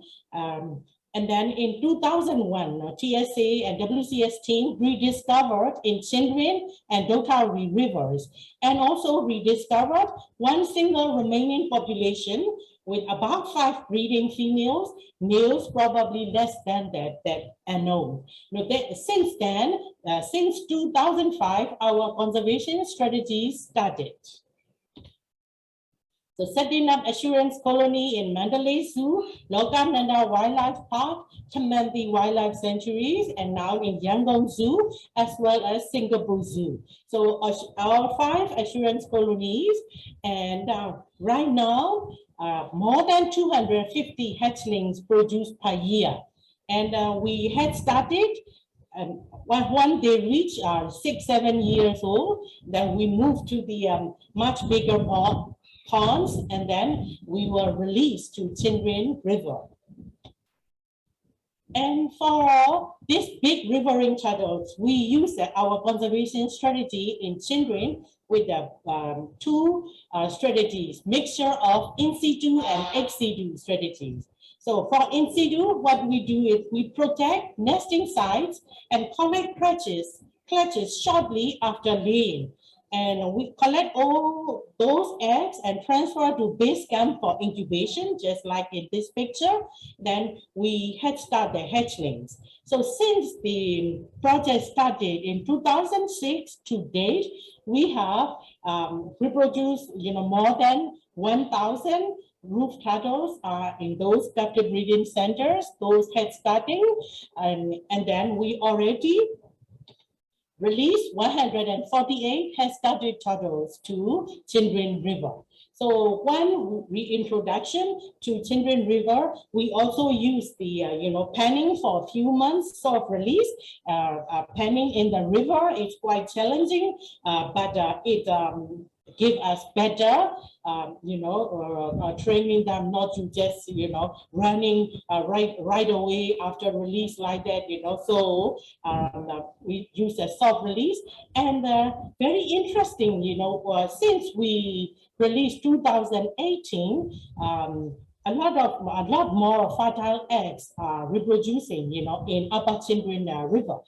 and then in 2001, TSA and WCS team rediscovered in Chindrin and Dotari rivers, and also rediscovered one single remaining population with about 5 breeding females, males probably less than that unknown. Since then, since 2005, our conservation strategies started. So setting up assurance colony in Mandalay Zoo, Lokananda Wildlife Park, Kamanthi Wildlife Sanctuaries, and now in Yangon Zoo, as well as Singapore Zoo. So our 5 assurance colonies, and right now, more than 250 hatchlings produced per year. And we had started, and when they reach 6-7 years old, then we moved to the much bigger ponds, and then we were released to Chindrin River. And for these big riverine turtles, we use our conservation strategy in Chindrin with the 2 strategies, mixture of in situ and ex situ strategies. So for in situ, what we do is we protect nesting sites and collect clutches shortly after laying. And we collect all those eggs and transfer to base camp for incubation, just like in this picture. Then we head start the hatchlings. So since the project started in 2006 to date, we have reproduced, more than 1,000 roof turtles in those captive breeding centers, those head starting, and then we already released 148 head started turtles to Chindrin River. So one reintroduction to Children River, we also use the panning for a few months of release. Panning in the river is quite challenging, but it give us better, training them not to just, running right away after release like that, So we use a soft release, and very interesting, since we released 2018, a lot more fertile eggs are reproducing, in Upper Children River.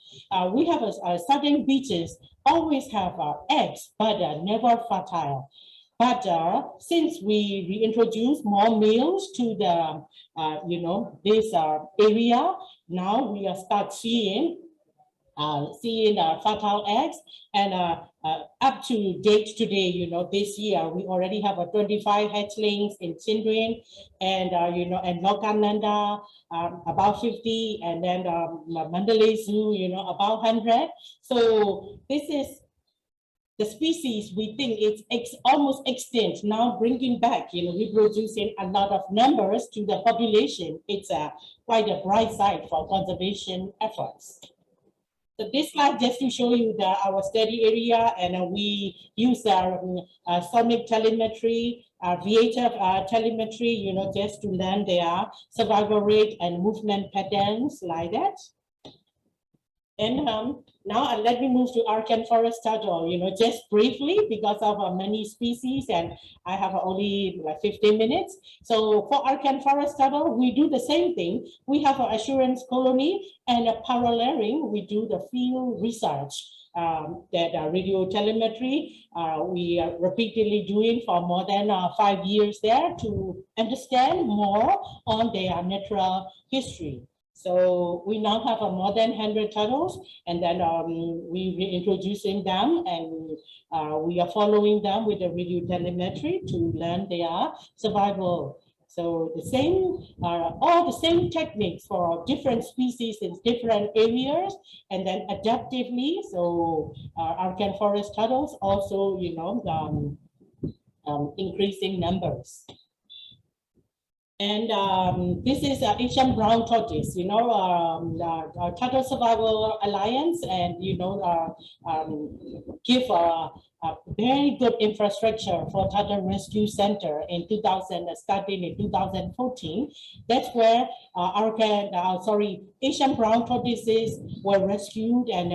We have southern beaches always have eggs, but never fertile. But since we reintroduce more males to the, this area, now we are start seeing fertile eggs, and up to date today, this year we already have 25 hatchlings in Children, and and Lokananda about 50, and then Mandalay Zoo, about 100. So this is the species we think it's almost extinct, now bringing back, reproducing a lot of numbers to the population. It's quite a bright side for conservation efforts. So this slide just to show you our study area, and we use sonic telemetry, VHF telemetry, just to learn their survival rate and movement patterns like that. And now let me move to Arkan forest turtle, just briefly because of many species, and I have only 15 minutes. So for Arkan forest turtle, we do the same thing. We have an assurance colony, and paralleling, we do the field research. That radio telemetry we are repeatedly doing for more than 5 years there to understand more on their natural history. So we now have more than 100 turtles, and then we reintroducing them, and we are following them with the radio telemetry to learn their survival. So the same, all the same techniques for different species in different areas, and then adaptively. So Arkan forest turtles also, increasing numbers. And this is Asian brown tortoise, Turtle Survival Alliance, and give a very good infrastructure for turtle rescue center in starting in 2014. That's where Asian brown tortoises were rescued and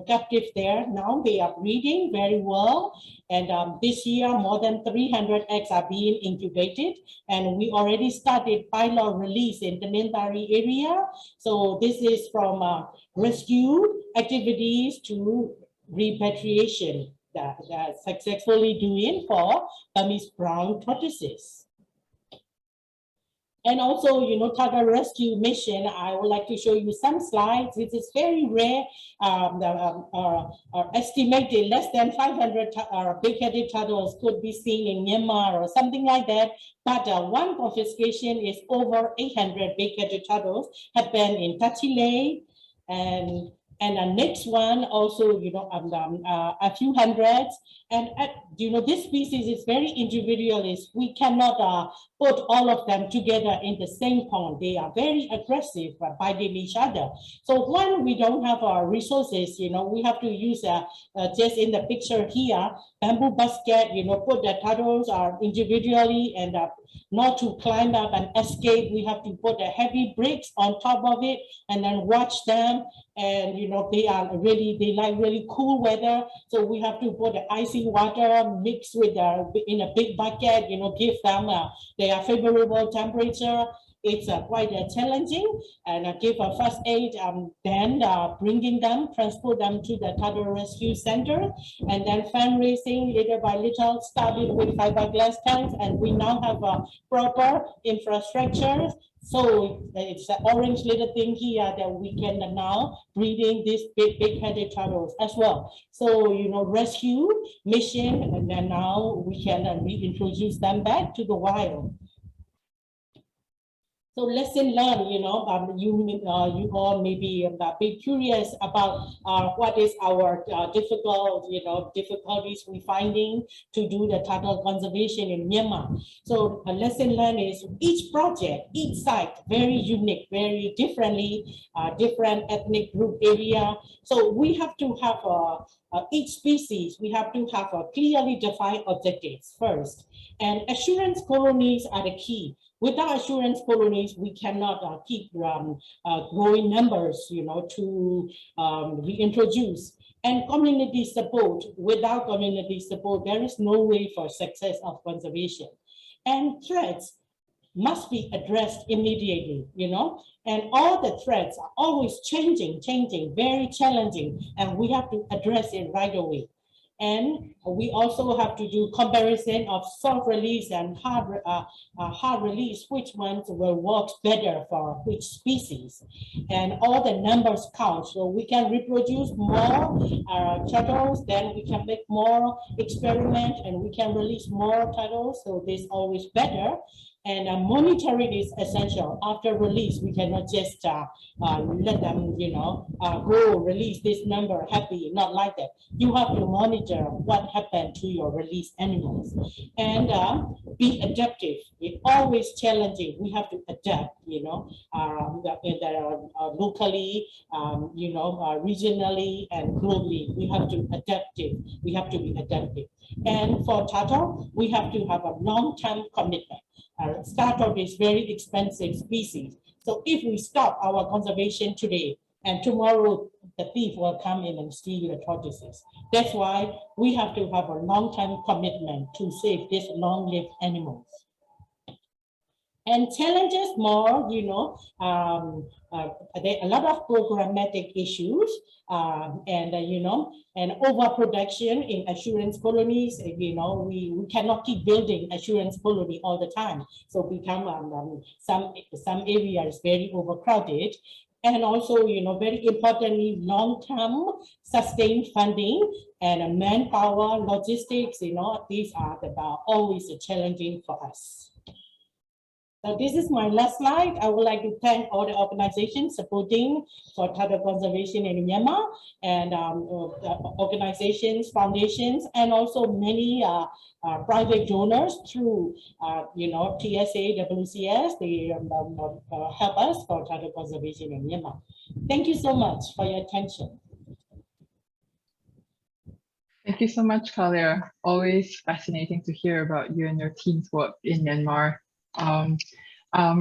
captive there. Now they are breeding very well. And this year, more than 300 eggs are being incubated, and we already started pilot release in the Nentari area. So this is from rescue activities to repatriation that successfully doing for Burmese brown tortoises. And also, turtle rescue mission, I would like to show you some slides. It is very rare, estimated less than 500 big-headed turtles could be seen in Myanmar or something like that. But one confiscation is over 800 big-headed turtles happened in Tachile, and the next one also, a few hundreds. And this species is very individualist. We cannot put all of them together in the same pond. They are very aggressive biting each other. So when we don't have our resources, we have to use just in the picture here, bamboo basket, put the turtles individually, and not to climb up and escape. We have to put heavy bricks on top of it and then watch them. And they like really cool weather. So we have to put the icy water mixed with in a big bucket, give them their favorable temperature. It's quite challenging, and give a first aid, then bringing them, transport them to the turtle rescue center, and then fundraising little by little, started with fiberglass tanks, and we now have a proper infrastructure. So it's an orange little thing here that we can now breeding these big-headed turtles as well. So, rescue mission, and then now we can reintroduce them back to the wild. So lesson learned, you all may be a bit curious about what is our difficulties we finding to do the turtle conservation in Myanmar. So a lesson learned is each project, each site, very unique, very differently, different ethnic group area. So we have to have each species, we have to have a clearly defined objectives first. And assurance colonies are the key. Without assurance colonies, we cannot keep growing numbers, to reintroduce. And community support. Without community support, there is no way for success of conservation. And threats must be addressed immediately, and all the threats are always changing, very challenging, and we have to address it right away. And we also have to do comparison of soft release and hard release, which ones will work better for which species. And all the numbers count, so we can reproduce more turtles, then we can make more experiment, and we can release more turtles, so this is always better. And monitoring is essential. After release, we cannot just let them, go release this number happy, not like that. You have to monitor what happened to your released animals, and be adaptive. It's always challenging. We have to adapt, locally, regionally, and globally. We have to adaptive. We have to be adaptive. And for turtle, we have to have a long-term commitment. Startup is very expensive species. So if we stop our conservation today, and tomorrow the thief will come in and steal the tortoises. That's why we have to have a long-term commitment to save these long-lived animals. And challenges more, there are a lot of programmatic issues, and overproduction in assurance colonies. We cannot keep building assurance colony all the time. So become some areas very overcrowded. And also, very importantly, long-term sustained funding and manpower, logistics, these are always challenging for us. So this is my last slide. I would like to thank all the organizations supporting for turtle conservation in Myanmar, and organizations, foundations, and also many private donors through, TSA, WCS. They help us for turtle conservation in Myanmar. Thank you so much for your attention. Thank you so much, Kalyar. Always fascinating to hear about you and your team's work in Myanmar.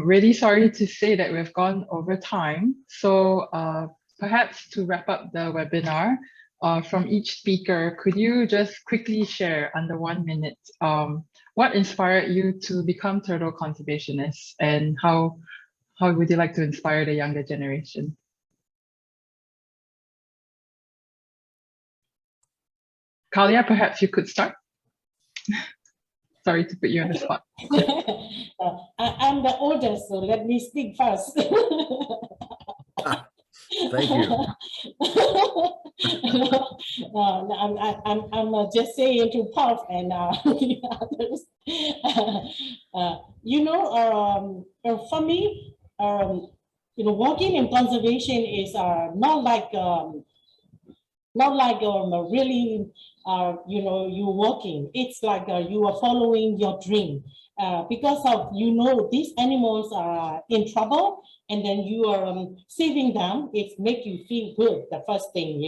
Really sorry to say that we've gone over time. So perhaps to wrap up the webinar, from each speaker, could you just quickly share under 1 minute what inspired you to become turtle conservationists, and how would you like to inspire the younger generation? Kalyar, perhaps you could start. Sorry to put you on the spot. I'm the oldest, so let me speak first. Thank you. I'm just saying to Pelf and the others. For me, working in conservation is not like really, you working. It's like you are following your dream. Because of, these animals are in trouble, and then you are saving them. It makes you feel good, the first thing,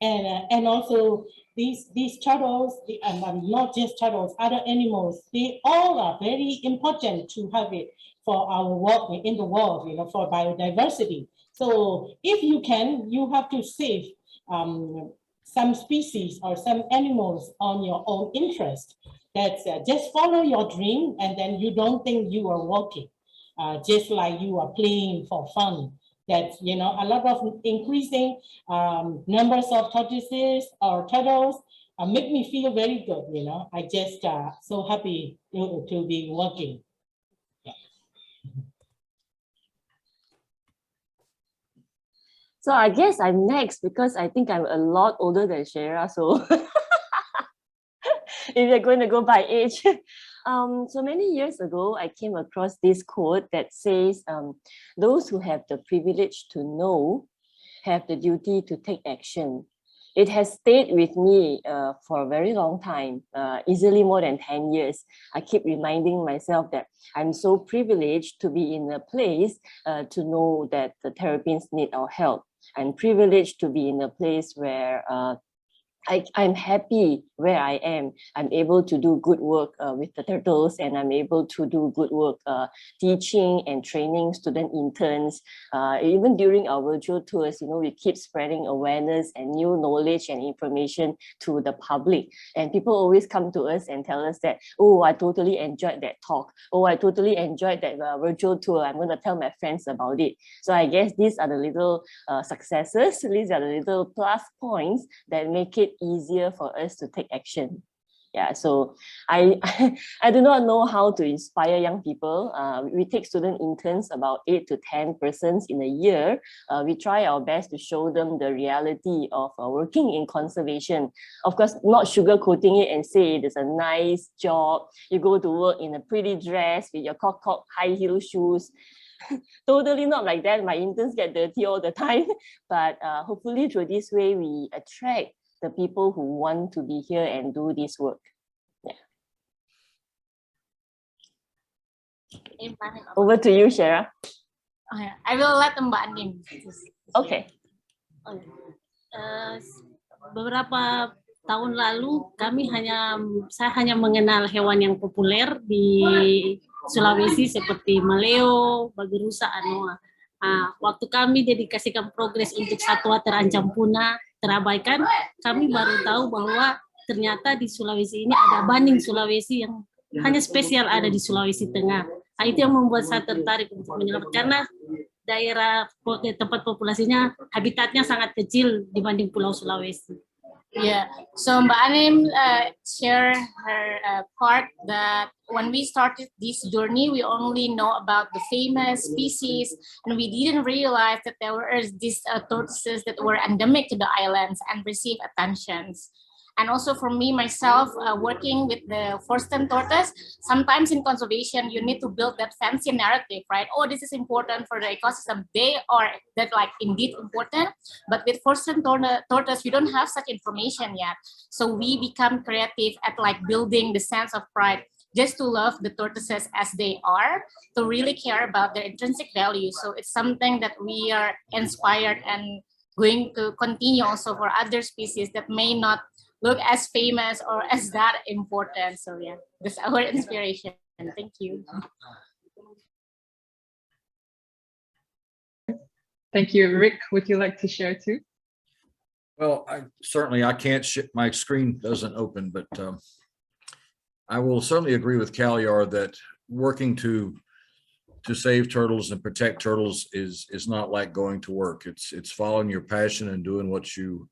and also these turtles, and not just turtles, other animals, they all are very important to have it for our work in the world, for biodiversity. So if you can, you have to save some species or some animals on your own interest. That's just follow your dream, and then you don't think you are working, just like you are playing for fun. That's, a lot of increasing numbers of tortoises or turtles make me feel very good. I just so happy to be working. Yeah. So I guess I'm next, because I think I'm a lot older than Shera. So if you're going to go by age, So many years ago, I came across this quote that says, those who have the privilege to know have the duty to take action. It has stayed with me for a very long time, easily more than 10 years. I keep reminding myself that I'm so privileged to be in a place to know that the Terrapins need our help. I'm privileged to be in a place where I'm happy where I am. I'm able to do good work with the turtles, and I'm able to do good work teaching and training student interns. Even during our virtual tours, we keep spreading awareness and new knowledge and information to the public. And people always come to us and tell us that, oh, I totally enjoyed that talk. Oh, I totally enjoyed that virtual tour. I'm going to tell my friends about it. So I guess these are the little successes. These are the little plus points that make it easier for us to take action. Yeah, so I do not know how to inspire young people. We take student interns, about 8 to 10 persons in a year. We try our best to show them the reality of working in conservation. Of course, not sugarcoating it and say it is a nice job. You go to work in a pretty dress with your cock high heel shoes. Totally not like that. My interns get dirty all the time. But hopefully through this way, we attract the people who want to be here and do this work. Yeah. Over to you, Shera. I will let Mbak Anim. Okay. Beberapa tahun lalu saya hanya mengenal hewan yang populer di Sulawesi seperti maleo, babirusa, anoa. Waktu kami dedikasikan progres untuk satwa terancam punah, terabaikan, kami baru tahu bahwa ternyata di Sulawesi ini ada banding Sulawesi yang hanya spesial ada di Sulawesi Tengah. Itu yang membuat saya tertarik untuk menyelamatkan, karena daerah tempat populasinya, habitatnya sangat kecil dibanding Pulau Sulawesi. Yeah, so Mbak Anim share her part that when we started this journey, we only know about the famous species, and we didn't realize that there were these tortoises that were endemic to the islands and receive attentions. And also for me, myself, working with the Forsten tortoise, sometimes in conservation, you need to build that fancy narrative, right? Oh, this is important for the ecosystem. They are that like indeed important, but with Forsten tortoise, we don't have such information yet. So we become creative at like building the sense of pride, just to love the tortoises as they are, to really care about their intrinsic value. So it's something that we are inspired and going to continue also for other species that may not look as famous or as that important. So yeah, that's our inspiration. Thank you. Thank you. Rick, would you like to share too? Well, I can't, my screen doesn't open, but I will certainly agree with Kalyar that working to save turtles and protect turtles is not like going to work. It's following your passion and doing what you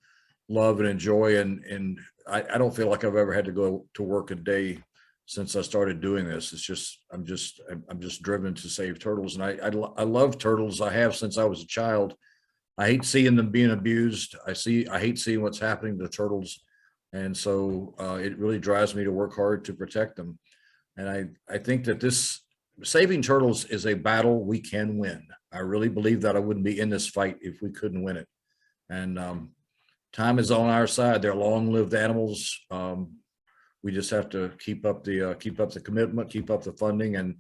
love and enjoy, and I don't feel like I've ever had to go to work a day since I started doing this. It's just I'm just driven to save turtles, and I love turtles. I have since I was a child. I hate seeing them being abused. I hate seeing what's happening to turtles, and so it really drives me to work hard to protect them. And I think that this saving turtles is a battle we can win. I really believe that. I wouldn't be in this fight if we couldn't win it. And time is on our side. They're long-lived animals. We just have to keep up the commitment, keep up the funding, and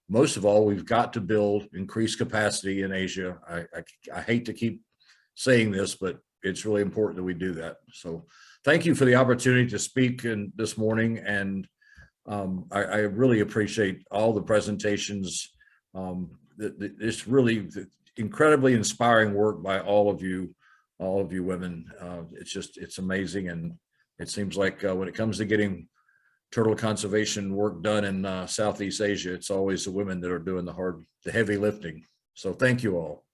most of all, we've got to build increased capacity in Asia. I hate to keep saying this, but it's really important that we do that. So, thank you for the opportunity to speak this morning, and I really appreciate all the presentations. It's really incredibly inspiring work by all of you women. It's amazing, and it seems like when it comes to getting turtle conservation work done in Southeast Asia, it's always the women that are doing the heavy lifting. So thank you all.